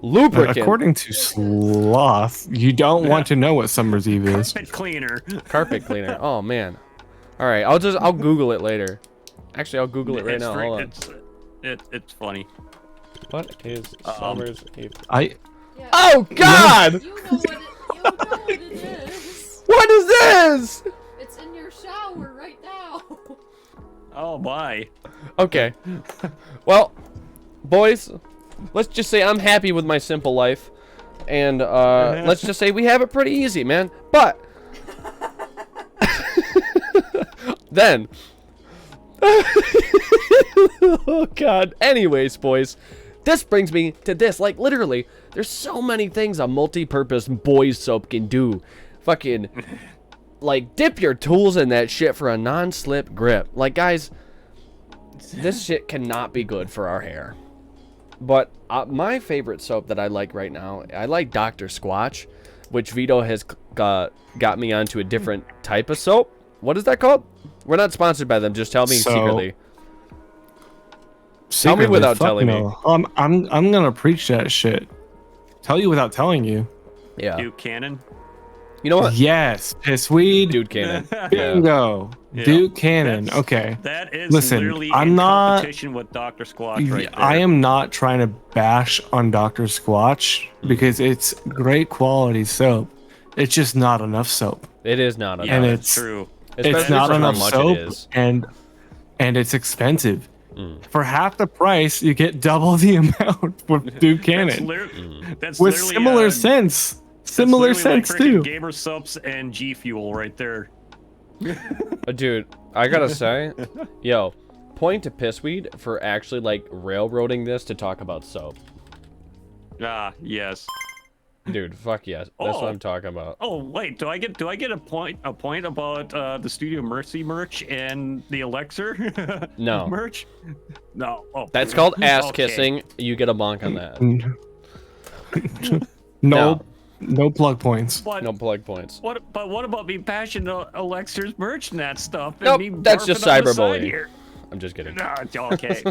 Speaker 1: lubricant.
Speaker 2: According to Sloth, you don't want to know what Summer's Eve is.
Speaker 3: Carpet cleaner.
Speaker 1: Carpet cleaner. Oh man. All right, I'll Google it later. Actually, I'll Google it right
Speaker 3: It's
Speaker 1: now.
Speaker 3: free-
Speaker 1: Hold on.
Speaker 3: It's funny.
Speaker 1: What is Summer's Eve?
Speaker 2: I
Speaker 5: Yeah.
Speaker 1: Oh God!
Speaker 5: You know what it is.
Speaker 1: What is this?
Speaker 5: It's in your shower right now.
Speaker 3: Oh my.
Speaker 1: Okay. Well, boys, let's just say I'm happy with my simple life, and let's just say we have it pretty easy, man. But then, oh God. Anyways, boys, this brings me to this. Like literally, there's so many things a multi-purpose boys soap can do. Fucking. Like, dip your tools in that shit for a non-slip grip. Like, guys, this shit cannot be good for our hair. But my favorite soap that I like right now, I like Dr. Squatch, which Vito has got me onto a different type of soap. What is that called? We're not sponsored by them. Just tell me secretly. Tell me without
Speaker 2: fuck
Speaker 1: telling me.
Speaker 2: no. I'm gonna preach that shit. Tell you without telling you.
Speaker 1: Yeah.
Speaker 3: Duke Cannon.
Speaker 1: You know what?
Speaker 2: Yes, pissweed.
Speaker 1: Dude cannon. Yeah.
Speaker 2: Bingo.
Speaker 3: Yeah.
Speaker 2: Duke Cannon.
Speaker 3: That's-
Speaker 2: Okay.
Speaker 3: That is
Speaker 2: Listen,
Speaker 3: literally
Speaker 2: I'm
Speaker 3: in
Speaker 2: not-
Speaker 3: competition with Dr. Squatch right there.
Speaker 2: I am not trying to bash on Dr. Squatch because it's great quality soap. It's just not enough soap.
Speaker 1: It is not
Speaker 3: Yeah,
Speaker 2: and
Speaker 1: enough.
Speaker 3: that's true.
Speaker 1: Especially
Speaker 2: It's not
Speaker 1: for how
Speaker 2: enough
Speaker 1: much
Speaker 2: soap
Speaker 1: it is.
Speaker 2: and it's expensive. For half the price, you get double the amount with Duke
Speaker 3: That's,
Speaker 2: Cannon.
Speaker 3: that's
Speaker 2: With
Speaker 3: literally,
Speaker 2: similar scents. Similar
Speaker 3: that's literally
Speaker 2: scents
Speaker 3: like freaking
Speaker 2: too.
Speaker 3: Gamer Soaps and G Fuel right there.
Speaker 1: Dude, I gotta say, yo, point to Pissweed for actually like railroading this to talk about soap.
Speaker 3: Ah, yes.
Speaker 1: Dude, fuck yes. That's what
Speaker 3: Oh.
Speaker 1: I'm talking about.
Speaker 3: Oh wait, do I get a point about the Studio Mercy merch and the Elixir
Speaker 1: No.
Speaker 3: merch? No. Oh.
Speaker 1: That's called ass
Speaker 3: Okay.
Speaker 1: kissing. You get a bonk on that.
Speaker 2: No. No plug points.
Speaker 3: But
Speaker 1: No plug points.
Speaker 3: what about me bashing Alexter's merch and that stuff? And
Speaker 1: Nope,
Speaker 3: me
Speaker 1: that's just
Speaker 3: barfing on the side
Speaker 1: cyberbullying.
Speaker 3: here?
Speaker 1: I'm just kidding.
Speaker 3: No, it's okay.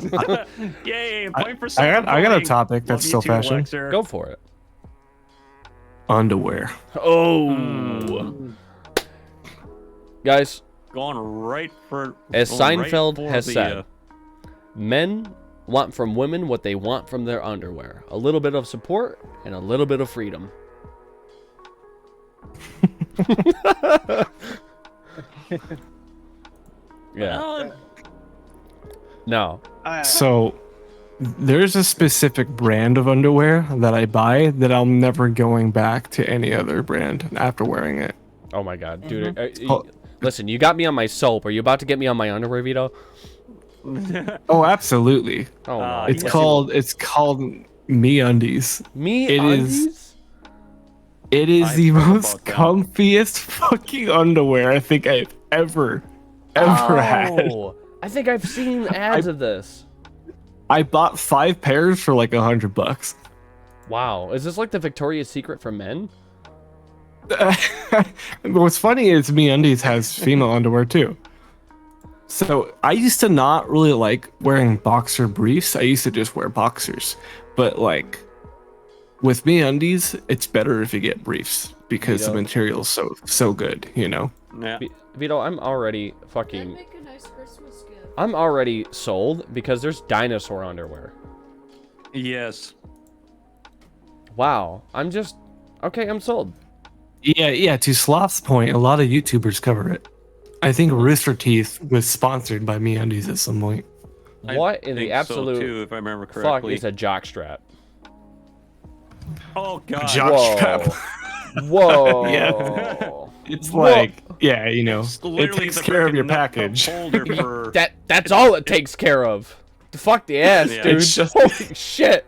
Speaker 3: Yay, point for
Speaker 2: I got a
Speaker 3: cyberbullying.
Speaker 2: topic that's
Speaker 3: Love you
Speaker 2: still
Speaker 3: too,
Speaker 2: fashion.
Speaker 3: Alexter.
Speaker 1: Go for it.
Speaker 2: Underwear.
Speaker 1: Oh. Guys,
Speaker 3: Going right for
Speaker 1: as
Speaker 3: going right
Speaker 1: Seinfeld
Speaker 3: for
Speaker 1: has
Speaker 3: the,
Speaker 1: said, men want from women what they want from their underwear. A little bit of support and a little bit of freedom. Yeah. No.
Speaker 2: So there's a specific brand of underwear that I buy that I'm never going back to any other brand after wearing it.
Speaker 1: Oh my god, dude.
Speaker 2: Oh.
Speaker 1: Listen, you got me on my soap. Are you about to get me on my underwear, Vito?
Speaker 2: Oh, absolutely.
Speaker 1: Oh no.
Speaker 2: It's
Speaker 3: yes.
Speaker 2: called MeUndies.
Speaker 1: Me
Speaker 2: It
Speaker 1: undies?
Speaker 2: is
Speaker 3: I've
Speaker 2: the
Speaker 3: heard
Speaker 2: most
Speaker 3: about them.
Speaker 2: comfiest fucking underwear I think I've ever had.
Speaker 1: Oh, I think I've seen ads of this.
Speaker 2: I bought 5 pairs for like $100.
Speaker 1: Wow. Is this like the Victoria's Secret for men?
Speaker 2: What's funny is MeUndies has female underwear too. So I used to not really like wearing boxer briefs. I used to just wear boxers. But like with MeUndies, it's better if you get briefs because the
Speaker 1: Vito.
Speaker 2: material's so good, you know.
Speaker 3: Yeah.
Speaker 1: Vito, I'm already
Speaker 5: That'd
Speaker 1: fucking...
Speaker 5: make a nice Christmas gift.
Speaker 1: I'm already sold because there's dinosaur underwear.
Speaker 3: Yes.
Speaker 1: Wow. I'm just... Okay, I'm sold.
Speaker 2: Yeah, to Sloth's point, a lot of YouTubers cover it. I think Rooster Teeth was sponsored by MeUndies at some point.
Speaker 1: What in the
Speaker 3: think
Speaker 1: absolute
Speaker 3: so too, if I remember
Speaker 1: fuck
Speaker 3: correctly.
Speaker 1: is a jockstrap?
Speaker 3: Oh god.
Speaker 2: Jockstrap.
Speaker 1: Whoa.
Speaker 2: Yeah. It's
Speaker 1: Whoa.
Speaker 2: like, yeah, you know,
Speaker 3: It's
Speaker 2: it
Speaker 3: literally
Speaker 2: takes
Speaker 3: the
Speaker 2: care of
Speaker 3: frickin'
Speaker 2: your
Speaker 3: nut cup
Speaker 2: package.
Speaker 3: holder for
Speaker 1: That's all it takes care of. Fuck the ass,
Speaker 3: Yeah.
Speaker 1: dude.
Speaker 2: It's just-
Speaker 1: Holy shit.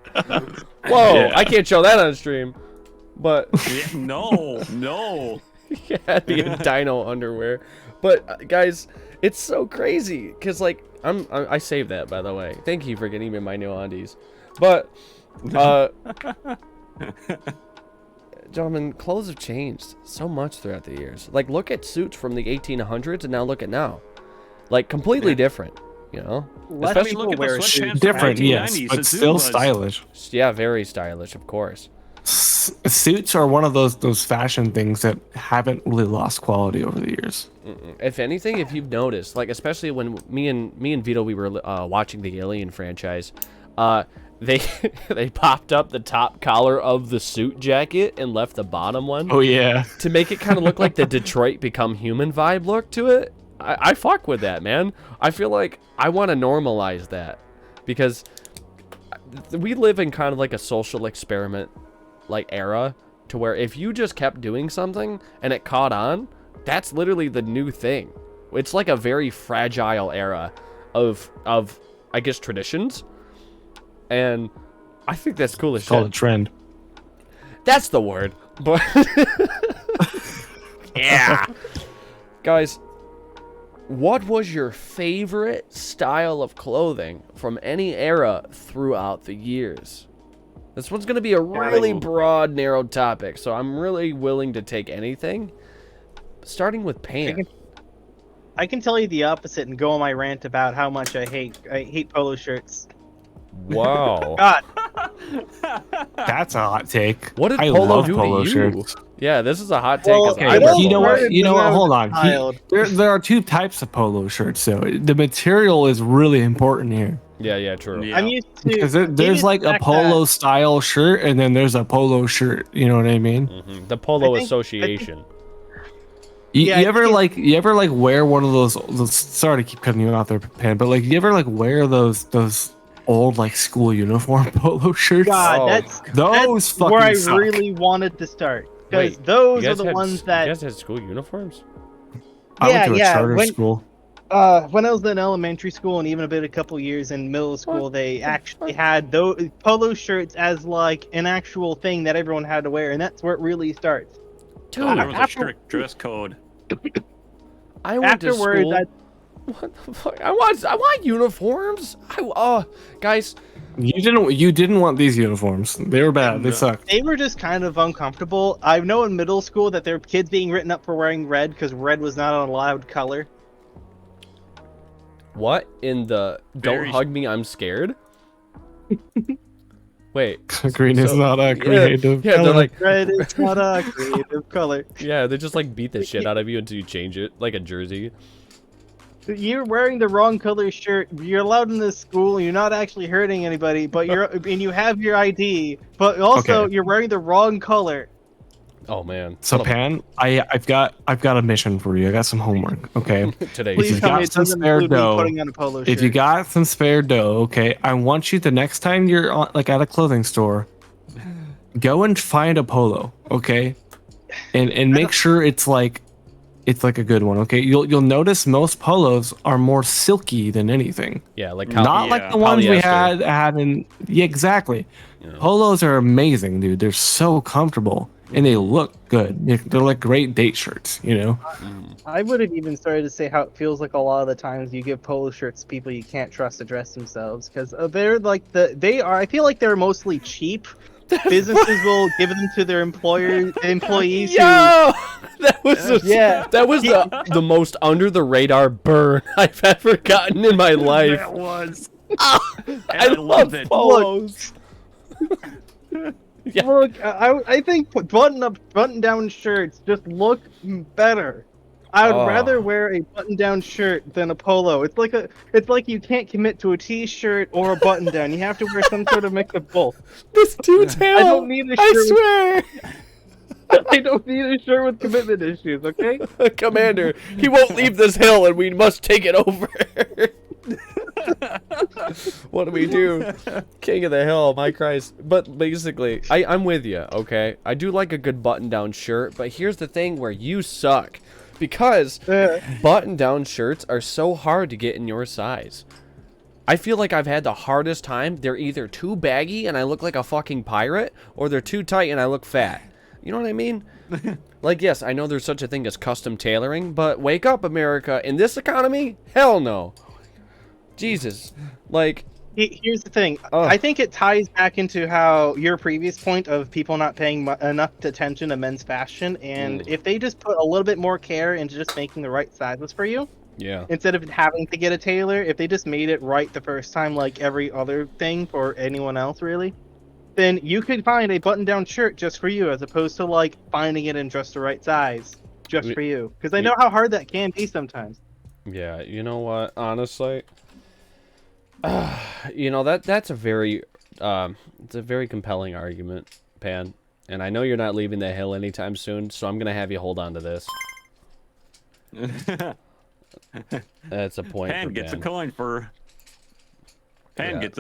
Speaker 1: Whoa,
Speaker 2: Yeah.
Speaker 1: I can't show that on stream. But
Speaker 3: Yeah, no.
Speaker 1: yeah, the dino underwear. But guys, it's so crazy because like I saved that, by the way. Thank you for getting me my new undies. But gentlemen, clothes have changed so much throughout the years. Like look at suits from the 1800s and now look at now. Like completely different, you know?
Speaker 4: Less
Speaker 1: Especially
Speaker 4: people
Speaker 3: look at the
Speaker 4: wear
Speaker 3: sweatpants
Speaker 4: suits.
Speaker 3: from
Speaker 2: Different, yes,
Speaker 3: 1990s,
Speaker 2: but
Speaker 3: the
Speaker 2: still
Speaker 3: Zubas.
Speaker 2: stylish.
Speaker 1: Yeah, very stylish, of course.
Speaker 2: Suits are one of those fashion things that haven't really lost quality over the years.
Speaker 1: If anything, if you've noticed, like especially when me and Vito we were watching the Alien franchise, they they popped up the top collar of the suit jacket and left the bottom one
Speaker 2: Oh yeah,
Speaker 1: to make it kind of look like the Detroit Become Human vibe look to it. I fuck with that, man. I feel like I want to normalize that because we live in kind of like a social experiment like era to where if you just kept doing something and it caught on, that's literally the new thing. It's like a very fragile era of I guess traditions, and I think that's cool as
Speaker 2: it's called a
Speaker 1: shit.
Speaker 2: trend.
Speaker 1: That's the word. But yeah, guys, what was your favorite style of clothing from any era throughout the years? This one's going to be a really broad, narrowed topic, so I'm really willing to take anything. Starting with pants.
Speaker 4: I can tell you the opposite and go on my rant about how much I hate polo shirts.
Speaker 1: Wow.
Speaker 4: God,
Speaker 2: That's a hot take.
Speaker 1: What did
Speaker 2: I
Speaker 1: polo
Speaker 2: love
Speaker 1: do
Speaker 2: polo
Speaker 1: to you?
Speaker 2: shirts.
Speaker 1: Yeah, this is a hot take.
Speaker 4: Well,
Speaker 1: 'cause
Speaker 2: Okay,
Speaker 1: I
Speaker 2: but
Speaker 1: wear
Speaker 2: you know
Speaker 1: polo.
Speaker 2: what? You know what? Hold on.
Speaker 4: Child.
Speaker 2: There are two types of polo shirts, though. The material is really important here.
Speaker 1: Yeah, true.
Speaker 3: Yeah.
Speaker 4: I'm used to.
Speaker 2: Because there's like a polo style shirt, and then there's a polo shirt. You know what I mean?
Speaker 1: Mhm. The Polo
Speaker 4: I think-
Speaker 1: Association.
Speaker 2: You,
Speaker 4: Yeah,
Speaker 2: you
Speaker 4: I
Speaker 2: ever
Speaker 4: think
Speaker 2: like you ever like wear one of those? Sorry to keep cutting you off there, Pan, but like you ever like wear those old like school uniform polo shirts?
Speaker 4: God,
Speaker 1: Oh,
Speaker 2: those
Speaker 4: that's
Speaker 2: fucking
Speaker 4: where I
Speaker 2: suck.
Speaker 4: really wanted to start because
Speaker 1: Wait,
Speaker 4: those
Speaker 1: You
Speaker 4: are
Speaker 1: guys
Speaker 4: the
Speaker 1: had-
Speaker 4: ones that.
Speaker 1: You guys had school uniforms?
Speaker 2: I went
Speaker 4: Yeah,
Speaker 2: to a
Speaker 4: yeah,
Speaker 2: charter
Speaker 4: when-
Speaker 2: school.
Speaker 4: When I was in elementary school and even a couple years in middle school, they actually had those polo shirts as like an actual thing that everyone had to wear, and that's where it really starts.
Speaker 1: Dude,
Speaker 3: There was a
Speaker 4: after-
Speaker 3: strict dress code.
Speaker 1: I went to
Speaker 4: Afterwards,
Speaker 1: school. What the fuck? I want uniforms. Guys,
Speaker 2: You didn't want these uniforms. They were bad. They sucked.
Speaker 4: They were just kind of uncomfortable. I know in middle school that there were kids being written up for wearing red because red was not an allowed color.
Speaker 1: What in the don't hug me, I'm scared? Wait.
Speaker 2: Green is not a creative.
Speaker 1: Yeah, they're
Speaker 2: color.
Speaker 1: like
Speaker 4: Red is not a creative color.
Speaker 1: yeah, they just like beat the shit out of you until you change it like a jersey.
Speaker 4: You're wearing the wrong color shirt. You're allowed in this school. You're not actually hurting anybody, but and you have your ID. But also,
Speaker 2: Okay.
Speaker 4: you're wearing the wrong color.
Speaker 1: Oh man.
Speaker 2: So
Speaker 1: What a-
Speaker 2: Pan, I've got a mission for you. I got some homework. Okay.
Speaker 1: today.
Speaker 4: Please
Speaker 2: you
Speaker 4: tell me
Speaker 2: got
Speaker 4: it
Speaker 2: some
Speaker 4: doesn't
Speaker 2: spare
Speaker 4: include me
Speaker 2: dough,
Speaker 4: putting on a polo shirt.
Speaker 2: If you got some spare dough, okay, I want you the next time you're like at a clothing store, go and find a polo, okay, and make sure it's like a good one, okay. You'll notice most polos are more silky than anything.
Speaker 1: Yeah, like
Speaker 2: Not like the ones we
Speaker 1: polyester.
Speaker 2: had in. Yeah, exactly.
Speaker 1: Yeah.
Speaker 2: Polos are amazing, dude. They're so comfortable and they look good. They're like great date shirts, you know.
Speaker 4: I would have even started to say how it feels like a lot of the times you give polo shirts to people you can't trust to dress themselves because they're like I feel like they're mostly cheap. Businesses will give them to their employees.
Speaker 1: Yo, that was the most under the radar burn I've ever gotten in my life.
Speaker 3: That was.
Speaker 1: I love it. Polos. Yeah.
Speaker 4: Look, I think button down shirts just look better. I would
Speaker 1: Oh.
Speaker 4: rather wear a button down shirt than a polo. It's like you can't commit to a t-shirt or a button down. You have to wear some sort of mix of both.
Speaker 1: This dude's hell.
Speaker 4: I don't need a
Speaker 1: I
Speaker 4: shirt.
Speaker 1: swear.
Speaker 4: I don't need a shirt with commitment issues. Okay.
Speaker 1: Commander, he won't leave this hill and we must take it over. What do we do? King of the hill, my Christ. But basically, I'm with you, okay? I do like a good button-down shirt, but here's the thing where you suck. Because button-down shirts are so hard to get in your size. I feel like I've had the hardest time. They're either too baggy and I look like a fucking pirate, or they're too tight and I look fat. You know what I mean? Like, yes, I know there's such a thing as custom tailoring, but wake up, America. In this economy? Hell no. Jesus. Like...
Speaker 4: Here's the thing.
Speaker 1: Oh.
Speaker 4: I think it ties back into how your previous point of people not paying enough attention to men's fashion, and if they just put a little bit more care into just making the right sizes for you,
Speaker 1: Yeah.
Speaker 4: instead of having to get a tailor, if they just made it right the first time like every other thing for anyone else really, then you could find a button-down shirt just for you as opposed to like finding it in just the right size just for you. Because I know how hard that can be sometimes.
Speaker 1: Yeah, you know what? Honestly... you know, that's a very it's a very compelling argument, Pan. And I know you're not leaving the hill anytime soon, so I'm gonna have you hold on to this. That's a point.
Speaker 3: Pan
Speaker 1: for
Speaker 3: gets
Speaker 1: Pan.
Speaker 3: a coin for. Pan gets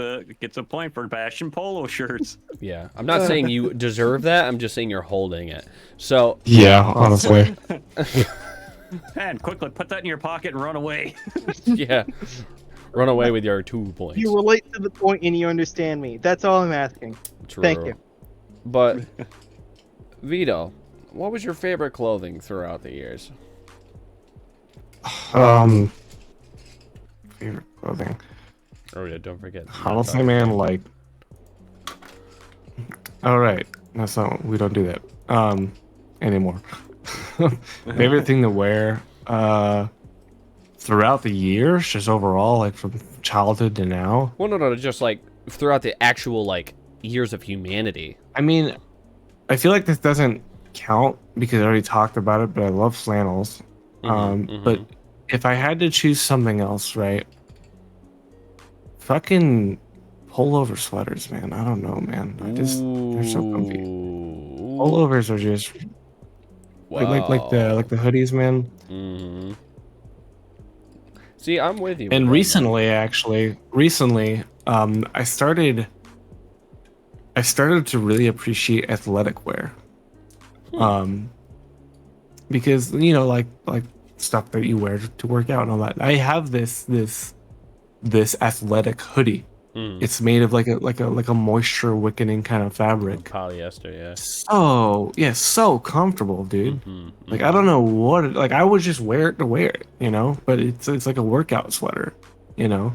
Speaker 3: a point for bashing polo shirts.
Speaker 1: Yeah, I'm not saying you deserve that. I'm just saying you're holding it. So
Speaker 2: Yeah, honestly.
Speaker 3: Pan, quickly put that in your pocket and run away.
Speaker 1: yeah, run away with your 2 points.
Speaker 4: You relate to the point and you understand me. That's all I'm asking.
Speaker 1: True.
Speaker 4: Thank you.
Speaker 1: But Vito, what was your favorite clothing throughout the years?
Speaker 2: Favorite clothing.
Speaker 1: Oh yeah, don't forget.
Speaker 2: Honestly, man, like. All right, that's not. We don't do that anymore. Favorite thing to wear throughout the years, just overall, like from childhood to now.
Speaker 1: Well, no, just like throughout the actual like years of humanity.
Speaker 2: I mean, I feel like this doesn't count because I already talked about it, but I love flannels. But if I had to choose something else, right? Fucking pullover sweaters, man. I don't know, man. They're so comfy. Pullovers are just like the hoodies, man.
Speaker 1: Mm-hmm. See, I'm with you.
Speaker 2: And
Speaker 1: with
Speaker 2: recently, I started to really appreciate athletic wear. Because you know, like stuff that you wear to work out and all that. I have this athletic hoodie. It's made of like a moisture wickening kind of fabric.
Speaker 1: Polyester, yeah.
Speaker 2: So comfortable, dude. Like I don't know what like I would just wear it to wear it, you know. But it's like a workout sweater, you know.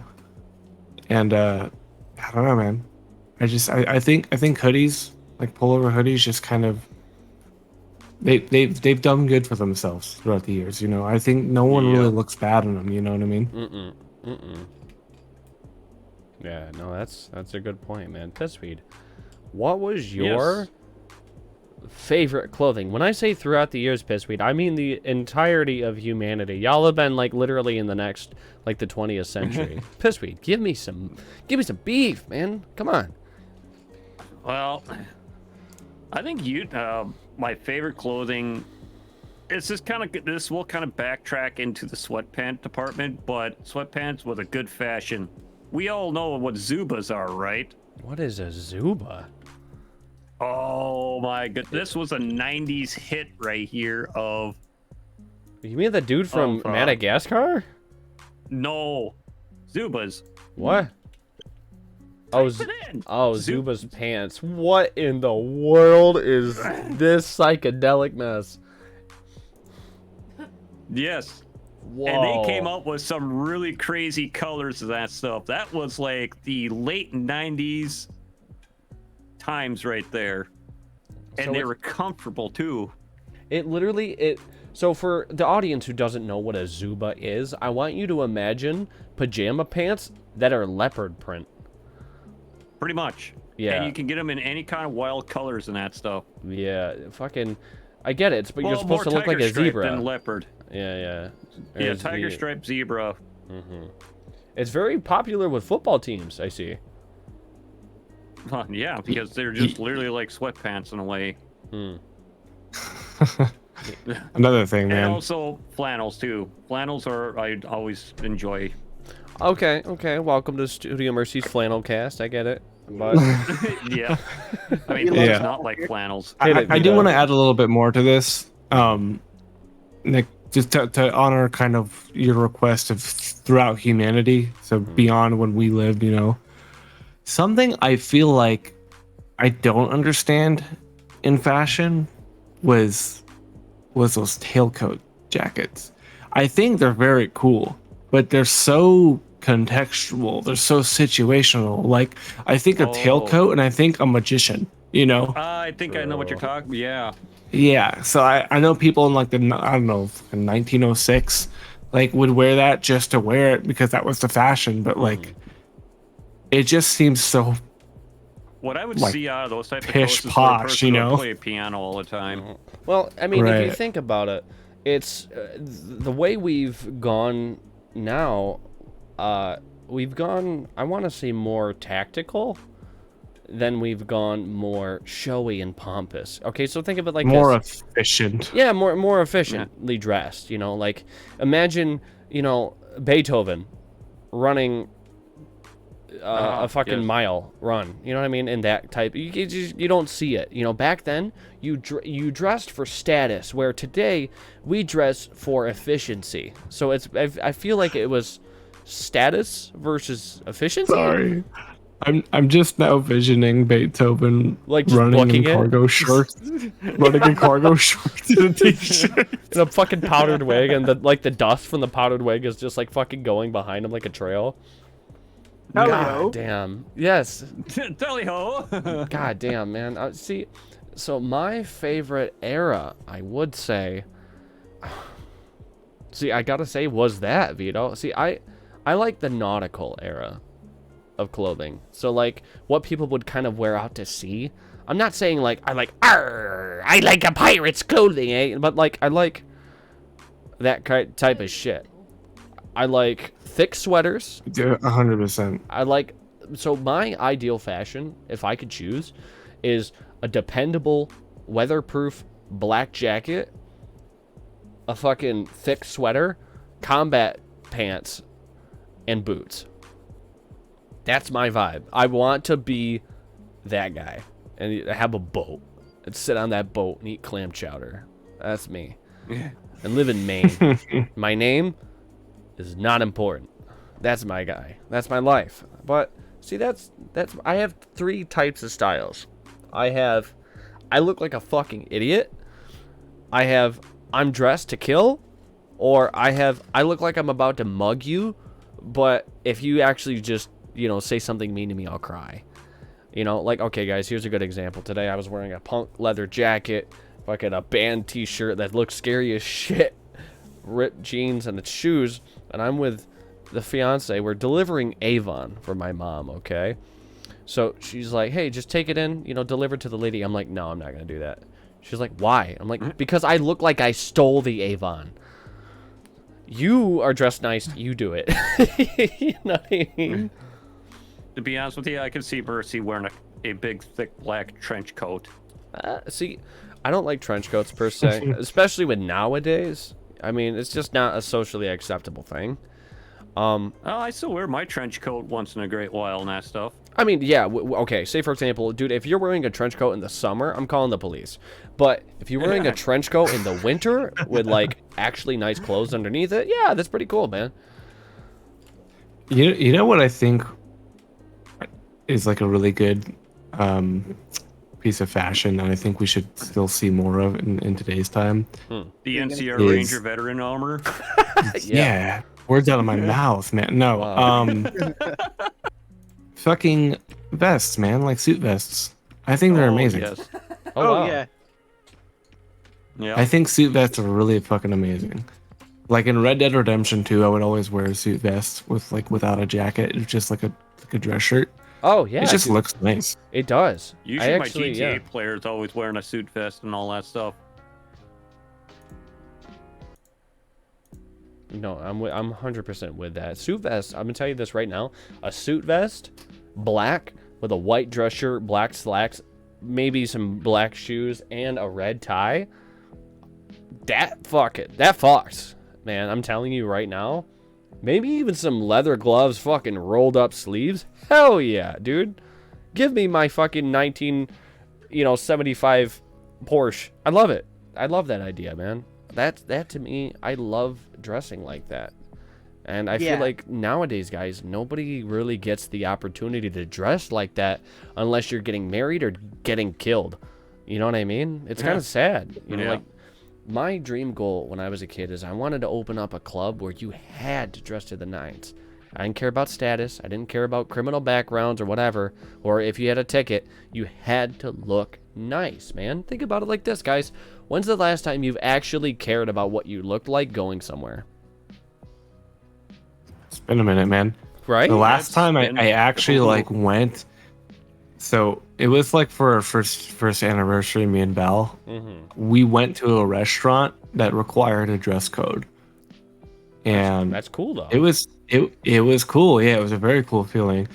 Speaker 2: And I don't know, man. I think hoodies, like pullover hoodies, just kind of they've done good for themselves throughout the years. You know, I think no one really
Speaker 3: Yeah.
Speaker 2: looks bad in them. You know what I mean?
Speaker 1: Yeah, no, that's a good point, man. Pissweed, what was your favorite clothing? When I say throughout the years, Pissweed, I mean the entirety of humanity. Y'all have been like literally in the next like the 20th century. Pissweed, give me some beef, man. Come on.
Speaker 3: Well, I think my favorite clothing. This will kind of backtrack into the sweatpant department, but sweatpants with a good fashion. We all know what Zubas are, right?
Speaker 1: What is a Zuba?
Speaker 3: Oh my god, this was a 90s hit right here of
Speaker 1: You mean the dude from Madagascar?
Speaker 3: no Zubas.
Speaker 1: What? Oh,
Speaker 3: Type it in.
Speaker 1: Zuba's pants. What in the world is this psychedelic mess?
Speaker 3: Yes.
Speaker 1: Whoa.
Speaker 3: And they came up with some really crazy colors of that stuff. That was like the late 90s times right there. And
Speaker 1: So
Speaker 3: they were comfortable too.
Speaker 1: So for the audience who doesn't know what a Zuba is, I want you to imagine pajama pants that are leopard print.
Speaker 3: Pretty much.
Speaker 1: Yeah.
Speaker 3: And you can get them in any kind of wild colors and that stuff.
Speaker 1: Yeah, fucking I get it, but you're
Speaker 3: Well,
Speaker 1: supposed to
Speaker 3: more
Speaker 1: look like a
Speaker 3: tiger stripe
Speaker 1: zebra.
Speaker 3: than leopard.
Speaker 1: Yeah.
Speaker 3: Yeah,
Speaker 1: There's
Speaker 3: tiger stripe zebra.
Speaker 1: It's very popular with football teams, I see.
Speaker 3: Yeah, because they're just literally like sweatpants in a way.
Speaker 2: Another thing,
Speaker 3: And
Speaker 2: man.
Speaker 3: also flannels too. Flannels I always enjoy.
Speaker 1: Okay. Welcome to Studio Mercy's Flannel Cast. I get it. But
Speaker 3: Yeah. I mean,
Speaker 2: Yeah.
Speaker 3: it's not like flannels.
Speaker 2: I do want to add a little bit more to this. Nick, just to honor kind of your request of throughout humanity, so beyond when we lived, you know. Something I feel like I don't understand in fashion was those tailcoat jackets. I think they're very cool, but they're so contextual. They're so situational. Like I think a tailcoat and I think a magician, you know?
Speaker 3: I think I know what you're talking. Yeah.
Speaker 2: Yeah. So I know people in like in 1906 like would wear that just to wear it because that was the fashion, but like it just seems so
Speaker 3: What I would
Speaker 2: like,
Speaker 3: see out of those type of
Speaker 2: pish
Speaker 3: clothes is
Speaker 2: posh,
Speaker 3: a person
Speaker 2: you
Speaker 3: who
Speaker 2: know?
Speaker 3: would play piano all the time.
Speaker 1: well, I mean, if you
Speaker 2: Right.
Speaker 1: think about it, it's the way we've gone now. We've gone, I want to say, more tactical than we've gone more showy and pompous. Okay, so think of it like
Speaker 2: more
Speaker 1: this.
Speaker 2: efficient.
Speaker 1: Yeah, more efficiently dressed. You know, like imagine, you know, Beethoven running a fucking mile run. You know what I mean? In that type, you don't see it. You know, back then you dressed for status, where today we dress for efficiency. So I feel like it was status versus efficiency.
Speaker 2: Sorry. I'm just now visioning Beethoven
Speaker 1: Like just
Speaker 2: running
Speaker 1: booking
Speaker 2: in
Speaker 1: it?
Speaker 2: cargo shorts, running in cargo shorts and a t-shirt.
Speaker 1: In a fucking powdered wig, and the dust from the powdered wig is just like fucking going behind him like a trail.
Speaker 4: Hello.
Speaker 1: God damn. Yes.
Speaker 3: Tally ho!
Speaker 1: God damn, man. See, so my favorite era, I would say. See, I gotta say, was that Vito? See, I like the nautical era of clothing. So like what people would kind of wear out to sea. I'm not saying like I like a pirate's clothing, eh? But like I like that type of shit. I like thick sweaters.
Speaker 2: Yeah, 100%.
Speaker 1: I like, so my ideal fashion, if I could choose, is a dependable, weatherproof black jacket, a fucking thick sweater, combat pants, and boots. That's my vibe. I want to be that guy and have a boat and sit on that boat and eat clam chowder. That's me. And live in Maine. My name is not important. That's my guy. That's my life. But see, that's I have three types of styles. I look like a fucking idiot. I'm dressed to kill, or I look like I'm about to mug you, but if you actually just say something mean to me, I'll cry. Like, okay, guys, here's a good example. Today I was wearing a punk leather jacket, fucking a band t-shirt that looked scary as shit, ripped jeans and its shoes, and I'm with the fiance. We're delivering Avon for my mom, okay? So she's like, hey, just take it in, deliver to the lady. I'm like, no, I'm not going to do that. She's like, why? I'm like, because I look like I stole the Avon. You are dressed nice, you do it. You know what I mean?
Speaker 3: To be honest with you, I can see Mercy wearing a big, thick black trench coat.
Speaker 1: See, I don't like trench coats per se, especially with nowadays. I mean, it's just not a socially acceptable thing.
Speaker 3: Oh, I still wear my trench coat once in a great while and that stuff.
Speaker 1: I mean, yeah, okay, say for example, dude, if you're wearing a trench coat in the summer, I'm calling the police. But if you're wearing a trench coat in the winter with, like, actually nice clothes underneath it, yeah, that's pretty cool, man.
Speaker 2: You know what I think is like a really good piece of fashion, and I think we should still see more of in today's time.
Speaker 3: The NCR Ranger veteran armor.
Speaker 2: Yeah. Words out of my mouth, man. No.
Speaker 1: Wow.
Speaker 2: Fucking vests, man, like suit vests. I think they're amazing.
Speaker 3: Yes.
Speaker 1: Oh, wow.
Speaker 4: yeah.
Speaker 3: Yeah.
Speaker 2: I think suit vests are really fucking amazing. Like in Red Dead Redemption 2, I would always wear a suit vest with without a jacket. It's just like a dress shirt.
Speaker 1: Oh, yeah.
Speaker 2: It just
Speaker 1: dude.
Speaker 2: looks nice.
Speaker 1: It does.
Speaker 3: Usually my GTA player is always wearing a suit vest and all that stuff.
Speaker 1: No, I'm 100% with that. Suit vest, I'm going to tell you this right now. A suit vest, black, with a white dress shirt, black slacks, maybe some black shoes, and a red tie. That fucks. Man, I'm telling you right now. Maybe even some leather gloves, fucking rolled up sleeves. Hell yeah, dude. Give me my fucking 75 Porsche. I love it. I love that idea, man. That to me, I love dressing like that. And I feel like nowadays, guys, nobody really gets the opportunity to dress like that unless you're getting married or getting killed. You know what I mean? It's kind of sad. You know, like my dream goal when I was a kid is I wanted to open up a club where you had to dress to the nines. I didn't care about status. I didn't care about criminal backgrounds or whatever. Or if you had a ticket, you had to look nice, man. Think about it like this, guys. When's the last time you've actually cared about what you looked like going somewhere?
Speaker 2: It's been a minute, man.
Speaker 1: Right?
Speaker 2: The last time I actually went, so it was like for our first anniversary, me and Val. We went to a restaurant that required a dress code, and
Speaker 1: that's cool though.
Speaker 2: It was cool. Yeah, it was a very cool feeling.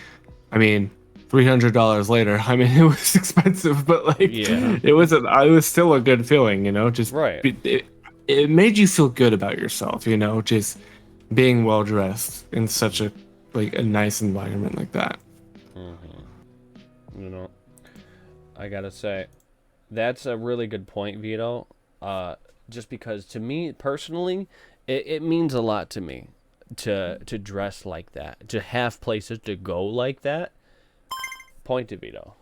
Speaker 2: I mean, $300 later. I mean, it was expensive, but like, it was still a good feeling, Just
Speaker 1: right.
Speaker 2: It made you feel good about yourself, just being well dressed in such a nice environment like that.
Speaker 1: I gotta say, that's a really good point, Vito. Just because to me personally, it means a lot to me to dress like that, to have places to go like that. Point to Vito.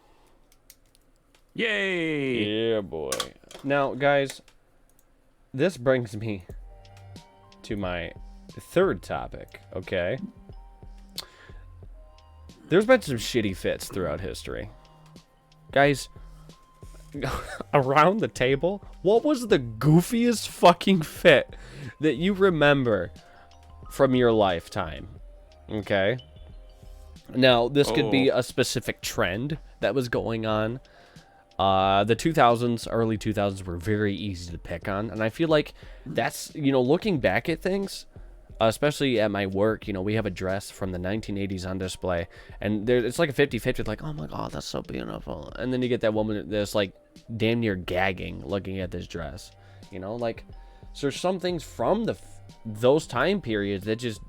Speaker 3: Yay!
Speaker 1: Yeah, boy. Now, guys, this brings me to my third topic, okay? There's been some shitty fits throughout history. Guys, around the table, what was the goofiest fucking fit that you remember from your lifetime? Okay? Now, this could be a specific trend that was going on. The 2000s, early 2000s were very easy to pick on. And I feel like that's, looking back at things, especially at my work, we have a dress from the 1980s on display. And it's like a 50-50, like, oh my God, that's so beautiful. And then you get that woman that's like damn near gagging looking at this dress. So there's some things from those time periods that just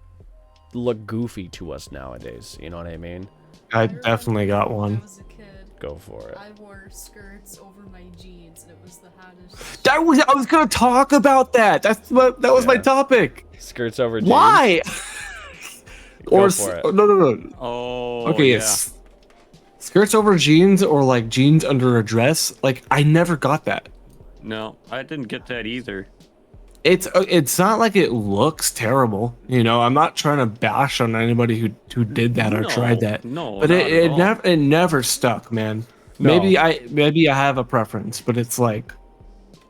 Speaker 1: look goofy to us nowadays. You know what I mean?
Speaker 2: I definitely got one.
Speaker 5: When I was a kid,
Speaker 1: Go for it.
Speaker 5: I wore skirts over my jeans, and it was the hottest.
Speaker 2: I was gonna talk about that. That was my topic.
Speaker 1: Skirts over jeans.
Speaker 2: Why?
Speaker 1: Go for it.
Speaker 2: No.
Speaker 3: Oh,
Speaker 2: Okay, it's skirts over jeans or like jeans under a dress. Like I never got that.
Speaker 3: No, I didn't get that either.
Speaker 2: it's not like it looks terrible. You know, I'm not trying to bash on anybody who did that or tried that.
Speaker 3: No,
Speaker 2: But
Speaker 3: not
Speaker 2: it
Speaker 3: at all.
Speaker 2: never stuck, man.
Speaker 1: No.
Speaker 2: Maybe I have a preference, but it's like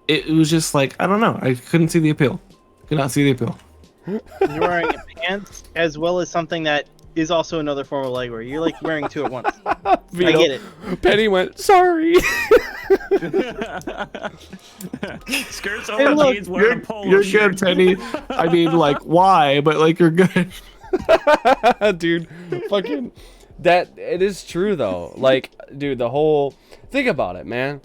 Speaker 2: it was just like I don't know. I couldn't see the appeal. Could not see the appeal.
Speaker 4: You're wearing pants as well as something that is also another form of legwear. You're like wearing two at once. I
Speaker 1: Vito,
Speaker 4: get it.
Speaker 1: Penny went, sorry.
Speaker 3: Skirts
Speaker 4: Hey,
Speaker 3: over
Speaker 4: look,
Speaker 3: jeans, wearing a polo
Speaker 2: You're
Speaker 3: shirt.
Speaker 2: good, Penny. I mean, like, why? But like, you're good.
Speaker 1: Dude, fucking that it is true though. Like, dude, the whole think about it, man.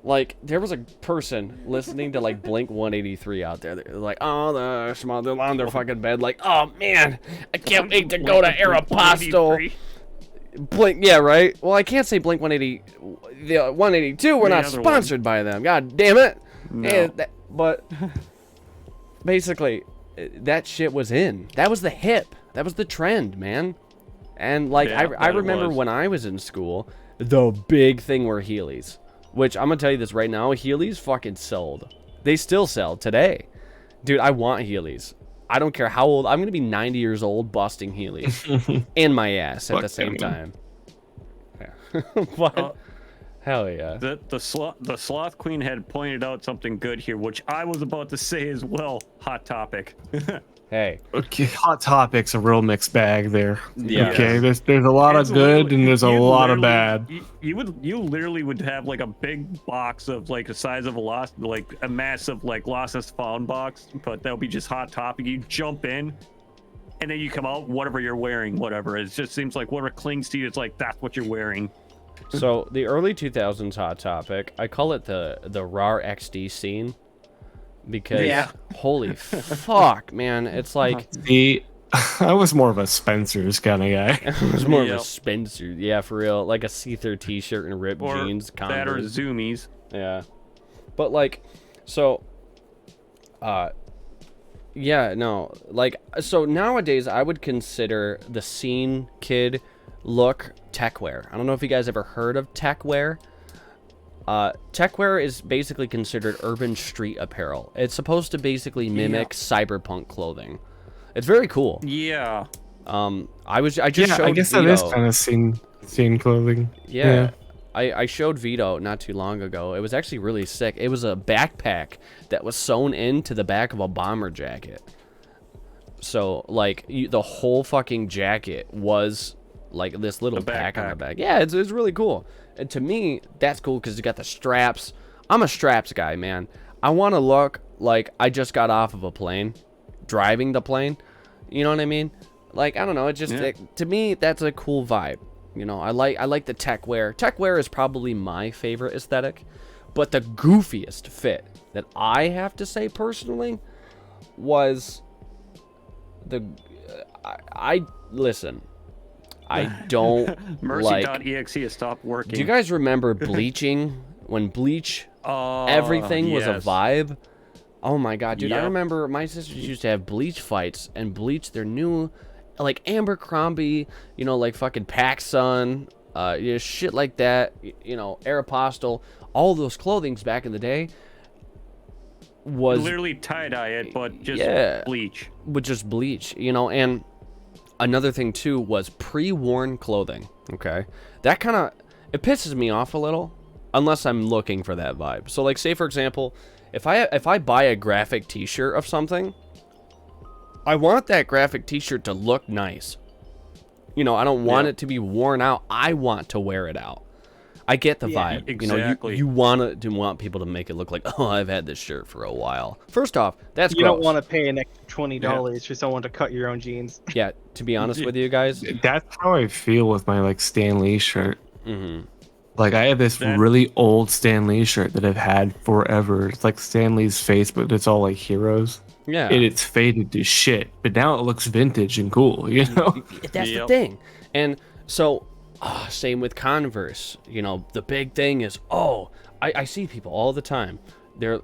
Speaker 1: Like, there was a person listening to like Blink 183 out there. They're like, oh, they're on their fucking bed, like, oh man, I can't wait to go to Aeropostale. Blink, yeah, right. Well, I can't say Blink 180, the 182. We're
Speaker 3: The
Speaker 1: not
Speaker 3: other
Speaker 1: sponsored by them. God damn it.
Speaker 3: No.
Speaker 1: But basically, that shit was in. That was the hip. That was the trend, man. And like,
Speaker 3: Yeah,
Speaker 1: I
Speaker 3: that it
Speaker 1: remember
Speaker 3: was.
Speaker 1: when I was in school, the big thing were Heelys. Which I'm gonna tell you this right now, Heelys fucking sold. They still sell today, dude. I want Heelys. I don't care how old. I'm gonna be 90 years old busting Heelys in my ass at
Speaker 2: Fuck
Speaker 1: the same
Speaker 2: yeah,
Speaker 1: time. Yeah. What?
Speaker 3: Uh,
Speaker 1: Hell yeah.
Speaker 3: The sloth queen had pointed out something good here, which I was about to say as well. Hot topic.
Speaker 1: Hey.
Speaker 2: Okay, Hot Topic's a real mixed bag there.
Speaker 1: Yeah.
Speaker 2: Okay, there's a lot of
Speaker 3: It's
Speaker 2: good
Speaker 3: literally-
Speaker 2: and there's a
Speaker 3: you
Speaker 2: lot of
Speaker 3: literally-
Speaker 2: bad.
Speaker 3: You literally would have like a big box of like the size of a lost, like a massive like lost and found box, but that'll be just Hot Topic. You jump in, and then you come out whatever you're wearing, whatever. It just seems like whatever clings to you, it's like that's what you're wearing.
Speaker 1: So the early 2000s Hot Topic, I call it the RAR XD scene because
Speaker 4: Yeah.
Speaker 1: holy fuck, man, it's like
Speaker 2: I was more of a Spencer's kind of guy.
Speaker 1: it was more of
Speaker 3: Yep.
Speaker 1: a Spencer, yeah, for real, like a see-through T-shirt and ripped
Speaker 3: Or
Speaker 1: jeans,
Speaker 3: that or
Speaker 1: Converse.
Speaker 3: zoomies.
Speaker 1: Yeah. But like, so yeah, no, like, so nowadays I would consider the scene kid look techwear. I don't know if you guys ever heard of techwear. Techwear is basically considered urban street apparel. It's supposed to basically mimic cyberpunk clothing. It's very cool.
Speaker 3: Yeah.
Speaker 1: I just showed
Speaker 2: I guess
Speaker 1: Vito.
Speaker 2: that is kind of scene clothing.
Speaker 1: Yeah. I showed Vito not too long ago. It was actually really sick. It was a backpack that was sewn into the back of a bomber jacket. So, like, the whole fucking jacket was, like, this little
Speaker 3: The
Speaker 1: pack on the
Speaker 3: backpack.
Speaker 1: back. Yeah, it's really cool. And to me, that's cool because you got the straps. I'm a straps guy, man. I want to look like I just got off of a plane, driving the plane. You know what I mean? Like, I don't know. It just,
Speaker 3: Yeah.
Speaker 1: to me, that's a cool vibe. You know, I like the tech wear. Tech wear is probably my favorite aesthetic, but the goofiest fit that I have to say personally was the I listen. I don't like.
Speaker 3: Mercy.exe has stopped working.
Speaker 1: Do you guys remember bleaching when bleach everything was a
Speaker 3: yes.
Speaker 1: vibe? Oh my god, dude! I
Speaker 3: Yep.
Speaker 1: remember my sisters used to have bleach fights and bleach their new, like Abercrombie, you know, like fucking PacSun, you know, shit like that. You know, Aeropostale, all those clothings back in the day was
Speaker 3: Literally tie-dye it, but just
Speaker 1: Yeah.
Speaker 3: bleach.
Speaker 1: with just bleach, you know. And another thing too was pre-worn clothing. Okay, that kind of it pisses me off a little unless I'm looking for that vibe. So like, say for example, if I buy a graphic T-shirt of something, I want that graphic T-shirt to look nice. You know, I don't want it to be worn out. I want to wear it out. I get the
Speaker 4: Yeah,
Speaker 1: vibe.
Speaker 3: exactly.
Speaker 1: You know, you want people to make it look like, oh, I've had this shirt for a while. First off, that's
Speaker 4: You
Speaker 1: gross.
Speaker 4: don't want to pay an extra $20 for someone to cut your own jeans.
Speaker 1: Yeah, to be honest with you guys.
Speaker 2: That's how I feel with my like Stan Lee shirt.
Speaker 1: Mm-hmm.
Speaker 2: Like I have this
Speaker 3: That-
Speaker 2: really old Stan Lee shirt that I've had forever. It's like Stan Lee's face, but it's all like heroes.
Speaker 1: Yeah.
Speaker 2: And it's faded to shit, but now it looks vintage and cool, you know?
Speaker 1: That's the
Speaker 3: Yep.
Speaker 1: thing. And so, same with Converse. You know, the big thing is, I see people all the time.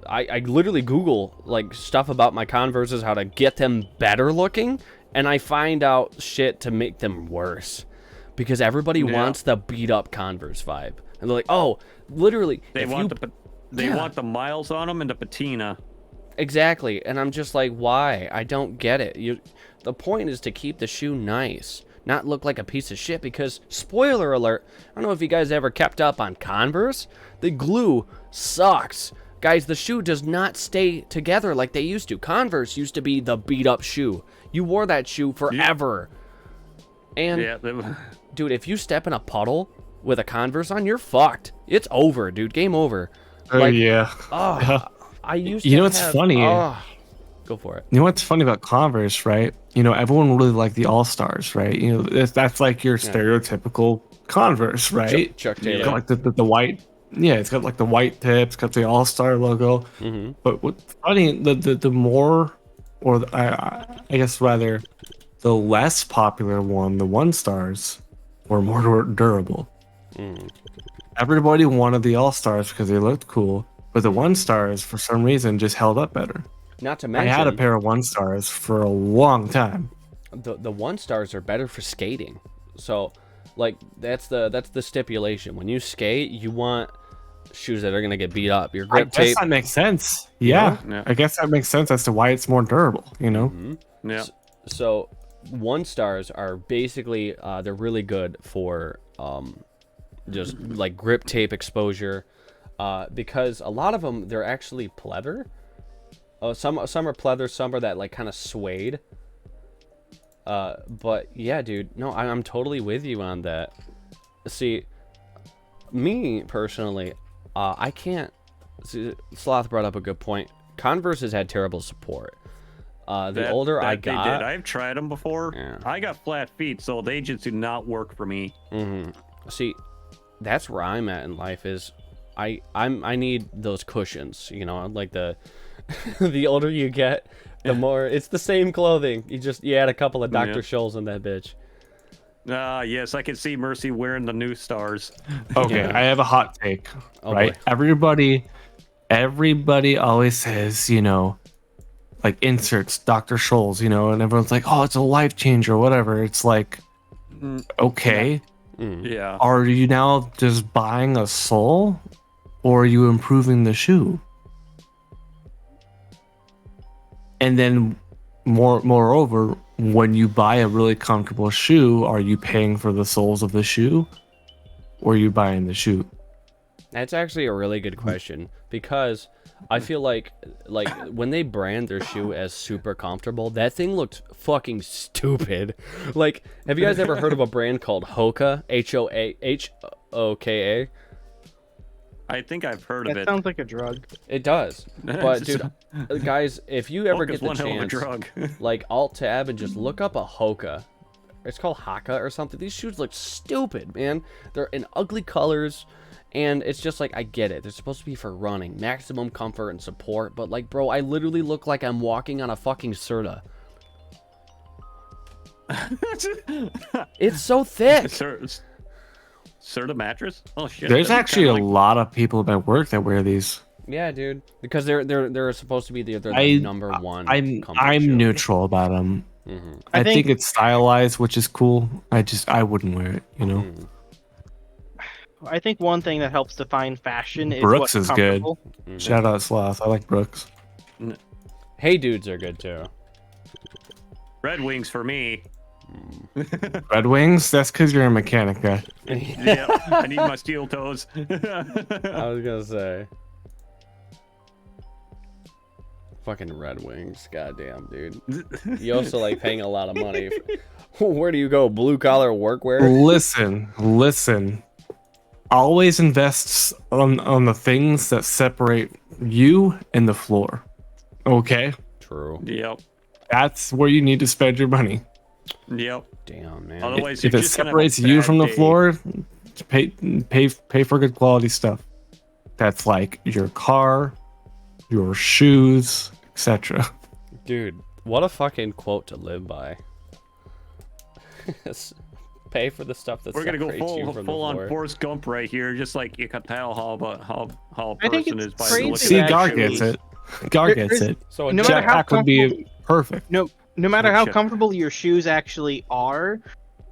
Speaker 1: I literally Google like stuff about my Converses, how to get them better looking, and I find out shit to make them worse. Because everybody wants the beat up Converse vibe. And they're like, oh, literally,
Speaker 3: They
Speaker 1: if
Speaker 3: want
Speaker 1: you,
Speaker 3: they
Speaker 1: Yeah.
Speaker 3: want the miles on them and the patina.
Speaker 1: Exactly, and I'm just like, why? I don't get it. The point is to keep the shoe nice, not look like a piece of shit. Because spoiler alert, I don't know if you guys ever kept up on Converse. The glue sucks, guys. The shoe does not stay together like they used to. Converse used to be the beat up shoe. You wore that shoe forever, and dude, if you step in a puddle with a Converse on, you're fucked. It's over, dude. Game over.
Speaker 2: Oh yeah.
Speaker 1: I used to.
Speaker 2: You know what's funny?
Speaker 1: Go for it.
Speaker 2: You know what's funny about Converse, right? You know, everyone really liked the All Stars, right? You know, that's like your stereotypical Converse, right?
Speaker 1: Chuck Taylor.
Speaker 2: It's got like the white, it's got like the white tips, got the All Star logo.
Speaker 1: Mm-hmm.
Speaker 2: But what's funny, the more, or I guess rather, the less popular one, the One Stars, were more durable. Everybody wanted the All Stars because they looked cool, but the One Stars, for some reason, just held up better.
Speaker 1: Not to mention,
Speaker 2: I had a pair of One Stars for a long time.
Speaker 1: The One Stars are better for skating. So, like, that's the stipulation. When you skate, you want shoes that are gonna get beat up. Your grip tape.
Speaker 2: I guess that makes sense. Yeah. I guess that makes sense as to why it's more durable. You know.
Speaker 1: Mm-hmm. Yeah. So, One Stars are basically they're really good for just like grip tape exposure, because a lot of them they're actually pleather. Some are pleather, some are that like kind of suede. But yeah, dude, no, I'm totally with you on that. See, me personally, I can't. See, Sloth brought up a good point. Converse has had terrible support. The older I got,
Speaker 3: they did. I've tried them before.
Speaker 1: Yeah.
Speaker 3: I got flat feet, so they just do not work for me.
Speaker 1: Mm-hmm. See, that's where I'm at in life. Is I need those cushions. You know, like the older you get, the more it's the same clothing. You add a couple of Dr. Scholl's in that bitch.
Speaker 3: Yes, I can see Mercy wearing the new Stars.
Speaker 2: Okay, I have a hot take. Right,
Speaker 1: boy.
Speaker 2: everybody always says, you know, like inserts Dr. Scholl's, you know, and everyone's like, oh, it's a life changer or whatever. It's like, okay,
Speaker 3: yeah.
Speaker 2: Are you now just buying a sole, or are you improving the shoe? And then, moreover, when you buy a really comfortable shoe, are you paying for the soles of the shoe, or are you buying the shoe?
Speaker 1: That's actually a really good question, because I feel like when they brand their shoe as super comfortable, that thing looked fucking stupid. Like, have you guys ever heard of a brand called Hoka? Hoka?
Speaker 3: I think I've heard of it.
Speaker 4: That sounds like a drug.
Speaker 1: It does. But dude, guys, if you ever get the chance, like alt tab and just look up a Hoka. It's called Haka or something. These shoes look stupid, man. They're in ugly colors, and it's just like, I get it. They're supposed to be for running, maximum comfort and support, but like, bro, I literally look like I'm walking on a fucking Serta. It's so thick.
Speaker 3: Serta mattress? Oh shit.
Speaker 2: There's actually a lot of people at work that wear these.
Speaker 1: Yeah, dude. Because they're supposed to be the number one.
Speaker 2: I'm neutral about them.
Speaker 1: Mm-hmm.
Speaker 2: I think it's stylized, which is cool. I wouldn't wear it, you know.
Speaker 4: I think one thing that helps define fashion is
Speaker 2: Brooks
Speaker 4: what's
Speaker 2: is good.
Speaker 4: comfortable.
Speaker 1: Mm-hmm.
Speaker 2: Shout out Sloth. I like Brooks.
Speaker 1: Hey dudes are good too.
Speaker 3: Red Wings for me.
Speaker 2: Red Wings? That's because you're a mechanic guy.
Speaker 3: Yeah, I need my steel toes.
Speaker 1: I was gonna say. Fucking Red Wings, goddamn, dude. You also like paying a lot of money. Where do you go? Blue collar workwear?
Speaker 2: Listen. Always invest on the things that separate you and the floor. Okay?
Speaker 1: True.
Speaker 3: Yep.
Speaker 2: That's where you need to spend your money.
Speaker 3: Yep.
Speaker 1: Damn, man.
Speaker 3: Otherwise,
Speaker 2: if it separates you from the floor, pay for good quality stuff. That's like your car, your shoes, etc.
Speaker 1: Dude, what a fucking quote to live by. Pay for the stuff that separates you from the floor.
Speaker 3: full on Forrest Gump right here, just like you can tell how a
Speaker 4: I think
Speaker 3: person
Speaker 4: it's
Speaker 3: is by
Speaker 4: crazy.
Speaker 3: looking
Speaker 2: See,
Speaker 3: at
Speaker 2: Gar
Speaker 3: shoes.
Speaker 2: gets it. Gar gets it.
Speaker 1: So
Speaker 4: No matter how
Speaker 2: Jetpack would be perfect.
Speaker 4: No matter how
Speaker 3: Shit.
Speaker 4: comfortable your shoes actually are,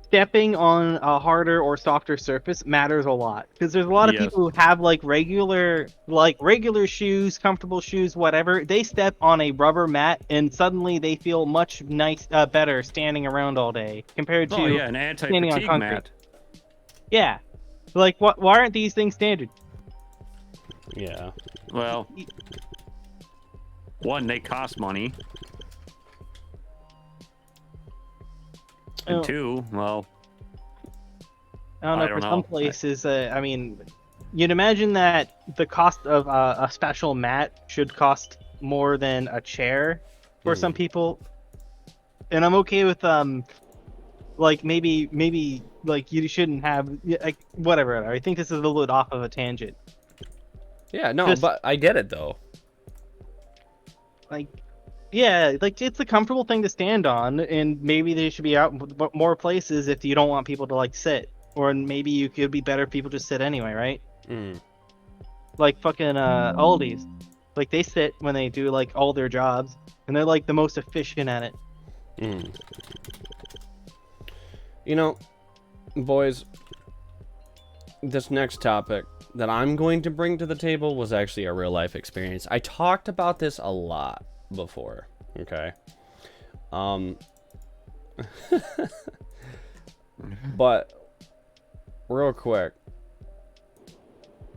Speaker 4: stepping on a harder or softer surface matters a lot, because there's a lot of
Speaker 3: Yes.
Speaker 4: people who have regular shoes, comfortable shoes, whatever. They step on a rubber mat and suddenly they feel much better standing around all day compared to
Speaker 3: Oh yeah, an
Speaker 4: standing on
Speaker 3: anti-fatigue
Speaker 4: concrete.
Speaker 3: mat.
Speaker 4: Yeah, like why aren't these things standard?
Speaker 1: Yeah.
Speaker 3: Well, one, they cost money. And
Speaker 4: Oh.
Speaker 3: two, well,
Speaker 4: I don't know.
Speaker 3: I don't
Speaker 4: For some
Speaker 3: know.
Speaker 4: places, I mean, you'd imagine that the cost of a special mat should cost more than a chair for some people, and I'm okay with like maybe like you shouldn't have like whatever. I think this is a little bit off of a tangent.
Speaker 1: Yeah, no,
Speaker 4: Just-
Speaker 1: but I get it though.
Speaker 4: Like, yeah, like it's a comfortable thing to stand on, and maybe they should be out more places if you don't want people to like sit, or maybe you could be better if people just sit anyway, right?
Speaker 1: Mm.
Speaker 4: Like fucking Aldi's, like they sit when they do like all their jobs, and they're like the most efficient at it.
Speaker 1: Mm. You know, boys, this next topic that I'm going to bring to the table was actually a real life experience. I talked about this a lot before, okay? But real quick,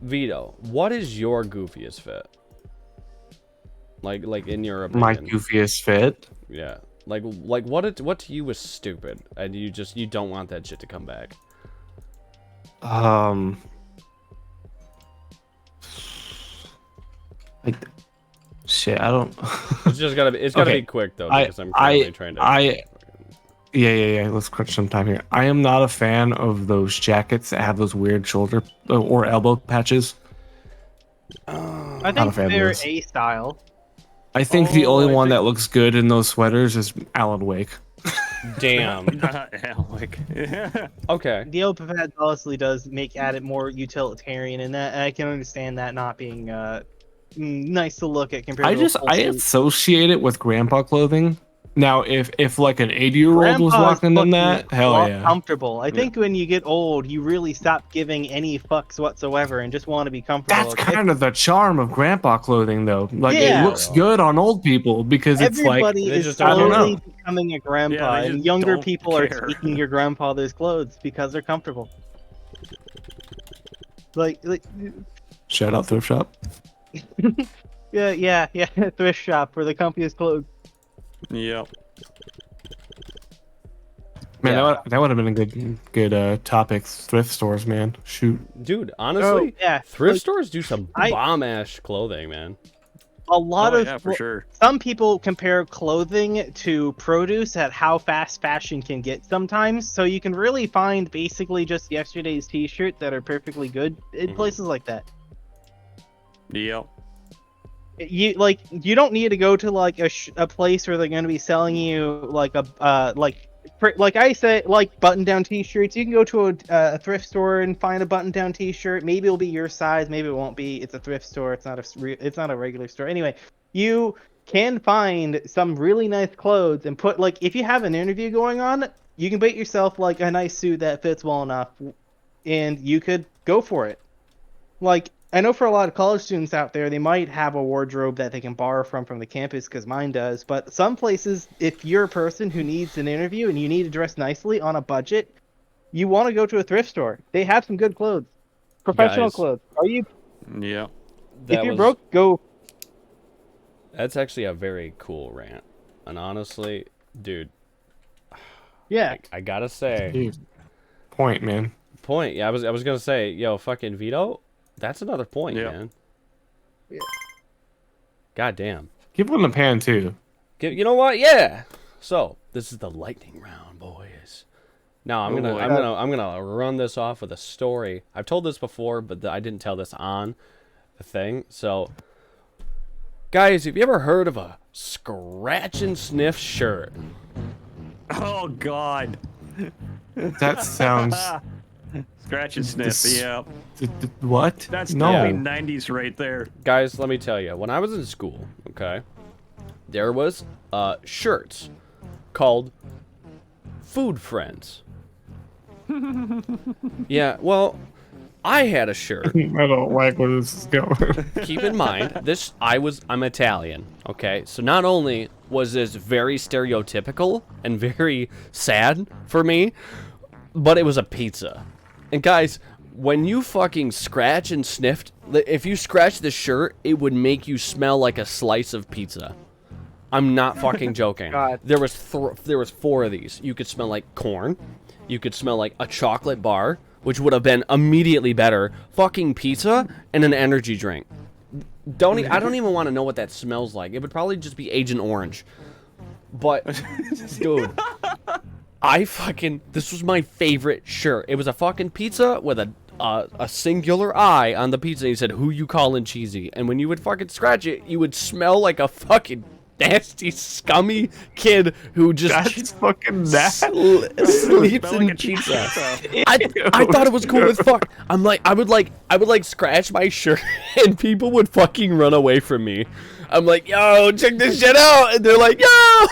Speaker 1: Vito, what is your goofiest fit? Like in your opinion?
Speaker 2: My goofiest fit.
Speaker 1: Yeah. Like what to you was stupid and you don't want that shit to come back.
Speaker 2: Like, shit, I don't.
Speaker 1: It's just gotta be
Speaker 2: Okay,
Speaker 1: be quick though,
Speaker 2: I-
Speaker 1: because I'm currently trying to
Speaker 2: Yeah. Let's crunch some time here. I am not a fan of those jackets that have those weird shoulder or elbow patches.
Speaker 4: I
Speaker 2: Not a
Speaker 4: think
Speaker 2: fan of
Speaker 4: they're
Speaker 2: those.
Speaker 4: A style.
Speaker 2: I think the only
Speaker 3: I
Speaker 2: one
Speaker 3: think-
Speaker 2: that looks good in those sweaters is Alan Wake.
Speaker 1: Damn.
Speaker 3: like,
Speaker 1: Okay.
Speaker 4: The open pad honestly does add it more utilitarian, and that I can understand that not being nice to look at compared to a full
Speaker 2: I
Speaker 4: suit.
Speaker 2: associate it with grandpa clothing. Now, if like an 80-year-old was
Speaker 4: Grandpa's
Speaker 2: rocking them,
Speaker 4: fucking
Speaker 2: that hell yeah.
Speaker 4: comfortable. I think when you get old, you really stop giving any fucks whatsoever and just want to be comfortable.
Speaker 2: That's kind of the charm of grandpa clothing, though. Like
Speaker 4: Yeah.
Speaker 2: it looks good on old people because it's like
Speaker 4: Everybody
Speaker 1: they
Speaker 4: is
Speaker 1: just don't
Speaker 4: slowly
Speaker 2: know.
Speaker 4: becoming a grandpa,
Speaker 3: Yeah, they
Speaker 4: and
Speaker 3: just
Speaker 4: younger
Speaker 3: don't
Speaker 4: people are
Speaker 3: care.
Speaker 4: taking your grandfather's clothes because they're comfortable. Like
Speaker 2: shout out thrift shop.
Speaker 4: yeah, thrift shop for the comfiest clothes.
Speaker 3: yep.
Speaker 2: Man,
Speaker 1: Yeah.
Speaker 2: that would have been a good topic. Thrift stores, man. Shoot.
Speaker 1: Dude, honestly,
Speaker 4: yeah,
Speaker 1: thrift
Speaker 4: like,
Speaker 1: stores do some bomb ass clothing, man.
Speaker 4: a lot
Speaker 3: Oh,
Speaker 4: of
Speaker 3: yeah, for sure.
Speaker 4: some people compare clothing to produce at how fast fashion can get sometimes. So you can really find basically just yesterday's t-shirts that are perfectly good in places like that.
Speaker 3: Yep.
Speaker 4: You don't need to go to like a place where they're going to be selling you like like I say, like button-down t-shirts. You can go to a thrift store and find a button-down t-shirt. Maybe it'll be your size, maybe it won't be. It's a thrift store. It's not a regular store. Anyway, you can find some really nice clothes and put like if you have an interview going on, you can bait yourself like a nice suit that fits well enough, and you could go for it. Like I know for a lot of college students out there, they might have a wardrobe that they can borrow from the campus, because mine does. But some places, if you're a person who needs an interview and you need to dress nicely on a budget, you want to go to a thrift store. They have some good clothes, professional
Speaker 1: Guys.
Speaker 4: clothes. Are you?
Speaker 3: Yeah.
Speaker 4: If you're broke, go.
Speaker 1: That's actually a very cool rant. And honestly, dude,
Speaker 4: Yeah,
Speaker 1: I gotta say,
Speaker 2: Dude. Point, man.
Speaker 1: point. Yeah, I was gonna say, yo, fucking Vito, that's another point,
Speaker 3: Yeah.
Speaker 1: man.
Speaker 4: Yeah.
Speaker 1: God damn.
Speaker 2: Give one a pan too.
Speaker 1: You know what? Yeah. So this is the lightning round, boys. Now I'm
Speaker 3: Oh,
Speaker 1: gonna
Speaker 3: boy.
Speaker 1: I'm gonna run this off with a story. I've told this before, but I didn't tell this on the thing. So, guys, have you ever heard of a scratch and sniff shirt?
Speaker 3: Oh God.
Speaker 2: That sounds.
Speaker 3: Scratch and sniff.
Speaker 2: This-
Speaker 3: Yeah.
Speaker 2: What?
Speaker 3: That's
Speaker 2: no.
Speaker 3: definitely 90s right there.
Speaker 1: Guys, let me tell you. When I was in school, okay, there was shirts called Food Friends. Yeah, well, I had a shirt.
Speaker 2: I don't like where this is going.
Speaker 1: Keep in mind, I'm Italian, okay? So not only was this very stereotypical and very sad for me, but it was a pizza. And guys, when you fucking scratch and sniffed, if you scratch the shirt, it would make you smell like a slice of pizza. I'm not fucking joking.
Speaker 4: God.
Speaker 1: There was 4 of these. You could smell like corn. You could smell like a chocolate bar, which would have been immediately better. Fucking pizza and an energy drink. I don't even want to know what that smells like. It would probably just be Agent Orange. But, dude, this was my favorite shirt. It was a fucking pizza with a singular eye on the pizza. He said, "Who you calling cheesy?" And when you would fucking scratch it, you would smell like a fucking nasty, scummy kid who just
Speaker 2: That's fucking nasty.
Speaker 1: sleeps
Speaker 3: Smell
Speaker 1: in
Speaker 3: like a
Speaker 1: pizza.
Speaker 3: pizza.
Speaker 1: I thought it was cool as fuck. I'm like, I would like scratch my shirt and people would fucking run away from me. I'm like, yo, check this shit out. And they're like, yo,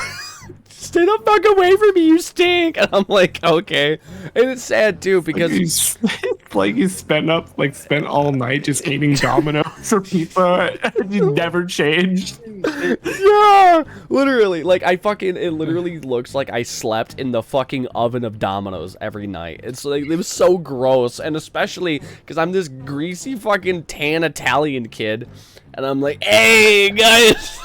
Speaker 1: stay the fuck away from me, you stink. And I'm like, okay. And it's sad too because
Speaker 2: You spent all night just eating Domino's or pizza. And you never changed.
Speaker 1: yeah, literally, like it literally looks like I slept in the fucking oven of Domino's every night. It's like, it was so gross, and especially because I'm this greasy fucking tan Italian kid, and I'm like, hey guys,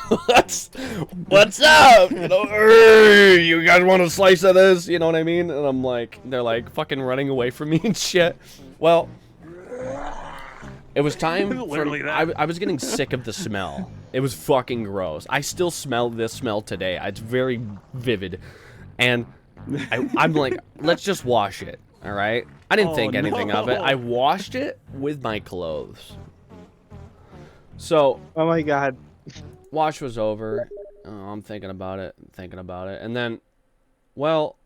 Speaker 1: what's up? You know, "Hey, you guys want a slice of this?" You know what I mean? And I'm like, they're like fucking running away from me and shit. Well, it was time for,
Speaker 3: Literally that.
Speaker 1: I was getting sick of the smell. It was fucking gross. I still smell this smell today. It's very vivid. And I'm like, let's just wash it, all right? I didn't think anything of it.
Speaker 3: no.
Speaker 1: I washed it with my clothes. So,
Speaker 4: Oh my god.
Speaker 1: wash was over. Oh, I'm thinking about it. And then, well,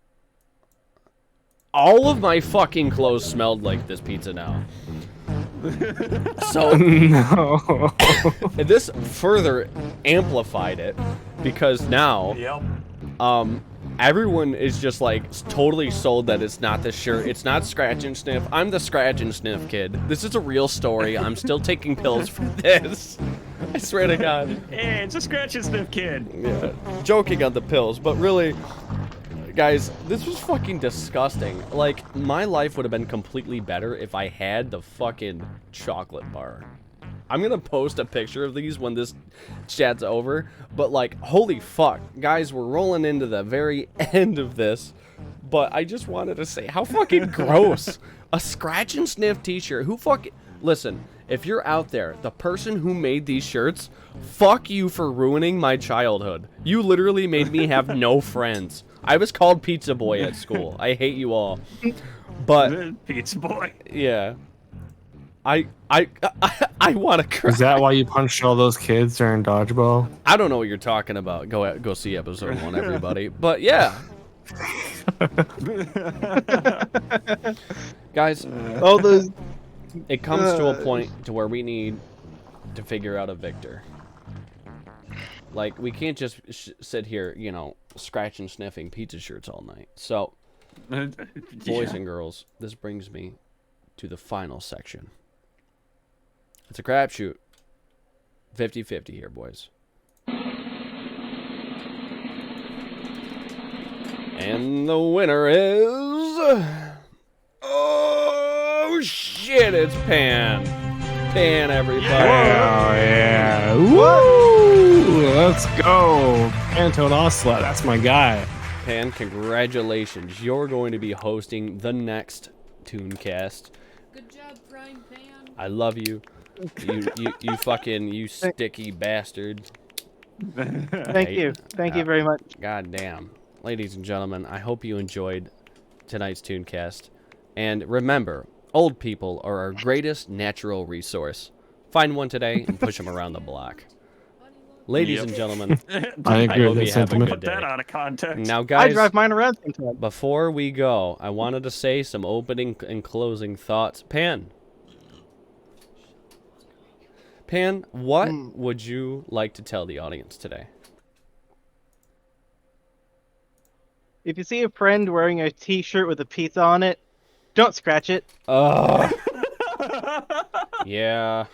Speaker 1: all of my fucking clothes smelled like this pizza now. So
Speaker 2: No.
Speaker 1: this further amplified it because now
Speaker 3: Yep.
Speaker 1: everyone is just like totally sold that it's not this shirt. It's not scratch and sniff. I'm the scratch and sniff kid. This is a real story. I'm still taking pills for this. I swear to God.
Speaker 3: Hey, it's a scratch and sniff kid.
Speaker 1: Yeah, joking on the pills, but really, guys, this was fucking disgusting. Like, my life would have been completely better if I had the fucking chocolate bar. I'm gonna post a picture of these when this chat's over, but like, holy fuck. Guys, we're rolling into the very end of this, but I just wanted to say how fucking gross. A scratch and sniff t-shirt. Who fucking... Listen, if you're out there, the person who made these shirts, fuck you for ruining my childhood. You literally made me have no friends. I was called Pizza Boy at school. I hate you all. But
Speaker 3: Pizza boy.
Speaker 1: yeah, I want to cry.
Speaker 2: Is that why you punched all those kids during dodgeball?
Speaker 1: I don't know what you're talking about. Go see episode 1, everybody. But yeah, guys,
Speaker 4: All those.
Speaker 1: it comes to a point to where we need to figure out a victor. Like, we can't just sit here, you know, scratch and sniffing pizza shirts all night. So, boys and girls, this brings me to the final section. It's a crapshoot. 50-50 here, boys. And the winner is... Oh, shit, it's Pan. Pan, everybody.
Speaker 2: Oh, yeah. Woo! Let's go. Anton Osla, that's my guy.
Speaker 1: Pan, congratulations. You're going to be hosting the next Tunecast.
Speaker 5: Good job, Prime Pan.
Speaker 1: I love you. You fucking, you sticky bastard.
Speaker 4: Thank you. Thank you very much.
Speaker 1: God damn. Ladies and gentlemen, I hope you enjoyed tonight's Tunecast. And remember, old people are our greatest natural resource. Find one today and push them around the block. Ladies and gentlemen,
Speaker 2: I agree
Speaker 1: hope
Speaker 2: with
Speaker 1: you
Speaker 2: that
Speaker 1: have a
Speaker 2: sentiment.
Speaker 1: good
Speaker 3: Put that
Speaker 1: day.
Speaker 3: out of context.
Speaker 1: Now,
Speaker 4: I
Speaker 1: guys,
Speaker 4: drive mine around sometimes.
Speaker 1: before we go, I wanted to say some opening and closing thoughts. Pan, what would you like to tell the audience today?
Speaker 4: If you see a friend wearing a t-shirt with a pizza on it, Don't scratch it.
Speaker 1: Yeah.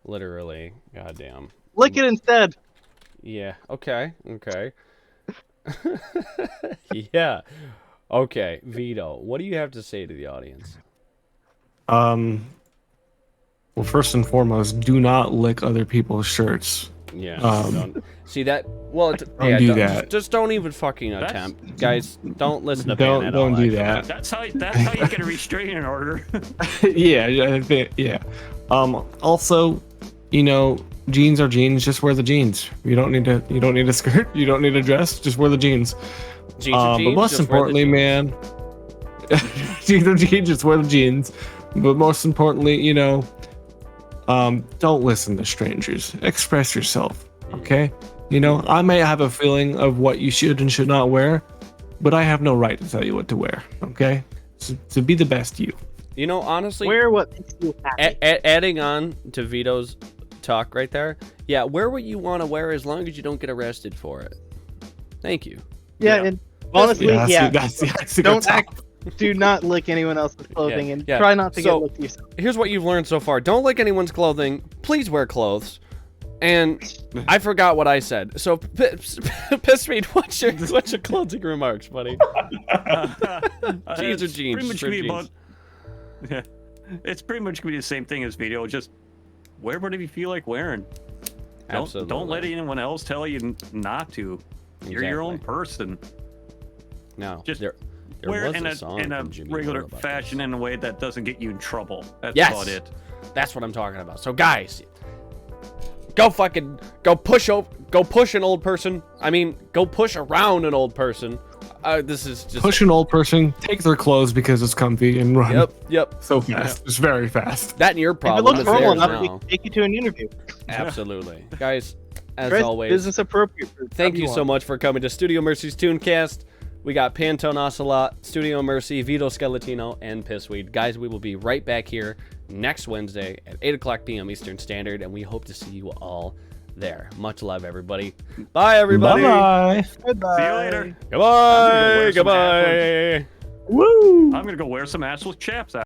Speaker 1: Literally. Goddamn.
Speaker 4: Lick it instead.
Speaker 1: Yeah. Okay. Yeah. Okay. Vito, what do you have to say to the audience?
Speaker 2: Well, first and foremost, do not lick other people's shirts.
Speaker 1: Yeah.
Speaker 2: Don't
Speaker 1: see that? Well,
Speaker 2: do that.
Speaker 1: Just don't even fucking attempt, guys. Don't listen to
Speaker 2: Don't
Speaker 1: Pan at all,
Speaker 2: do
Speaker 1: actually.
Speaker 2: that.
Speaker 3: That's how you get a restraining order.
Speaker 2: Yeah. Also, jeans are jeans. Just wear the jeans. You don't need a skirt. You don't need a dress. Just wear the jeans.
Speaker 1: Jeans are jeans,
Speaker 2: but most
Speaker 1: just wear the
Speaker 2: importantly,
Speaker 1: jeans.
Speaker 2: man, jeans are jeans. Just wear the jeans. But most importantly, don't listen to strangers. Express yourself. Okay. I may have a feeling of what you should and should not wear, but I have no right to tell you what to wear. Okay. So be the best you.
Speaker 1: Honestly,
Speaker 4: Wear what makes you happy.
Speaker 1: adding on to Vito's talk right there. Yeah, wear what you want to wear as long as you don't get arrested for it. Thank you.
Speaker 4: Yeah, and honestly, do not lick anyone else's clothing and try not to get licked yourself.
Speaker 1: Here's what you've learned so far. Don't lick anyone's clothing. Please wear clothes. And I forgot what I said. So, Pissweed, what's your closing remarks, buddy? Jeans or jeans?
Speaker 3: It's pretty much gonna be the same thing as Vito. Just wear whatever you feel like wearing. Don't let anyone else tell you not to. You're your own person.
Speaker 1: No,
Speaker 3: just
Speaker 1: there
Speaker 3: wear
Speaker 1: was
Speaker 3: in
Speaker 1: a song
Speaker 3: a
Speaker 1: from Jimmy
Speaker 3: regular
Speaker 1: Eat World about
Speaker 3: fashion
Speaker 1: this.
Speaker 3: in a way that doesn't get you in trouble. That's
Speaker 1: Yes!
Speaker 3: about it.
Speaker 1: That's what I'm talking about. So, guys, go push an old person. I mean, go push around an old person. This is just
Speaker 2: Push an old person, take their clothes because it's comfy, and run.
Speaker 1: Yep.
Speaker 2: So fast. It's very fast.
Speaker 1: That and your
Speaker 4: If it
Speaker 1: problem.
Speaker 4: looks normal enough, we can take you to an interview.
Speaker 1: Absolutely, guys. As
Speaker 4: Dress
Speaker 1: always,
Speaker 4: business appropriate.
Speaker 1: thank you so much for coming to Studio Mercy's Tunecast. We got Pantone Ocelot, Studio Mercy, Vito Skeletino, and Pissweed. Guys, we will be right back here next Wednesday at 8 o'clock p.m. Eastern Standard, and we hope to see you all there. Much love, everybody. Bye, everybody.
Speaker 2: Bye.
Speaker 4: Goodbye.
Speaker 3: See you later.
Speaker 1: Goodbye.
Speaker 3: Goodbye.
Speaker 2: Woo!
Speaker 3: I'm gonna go wear some assless chaps out.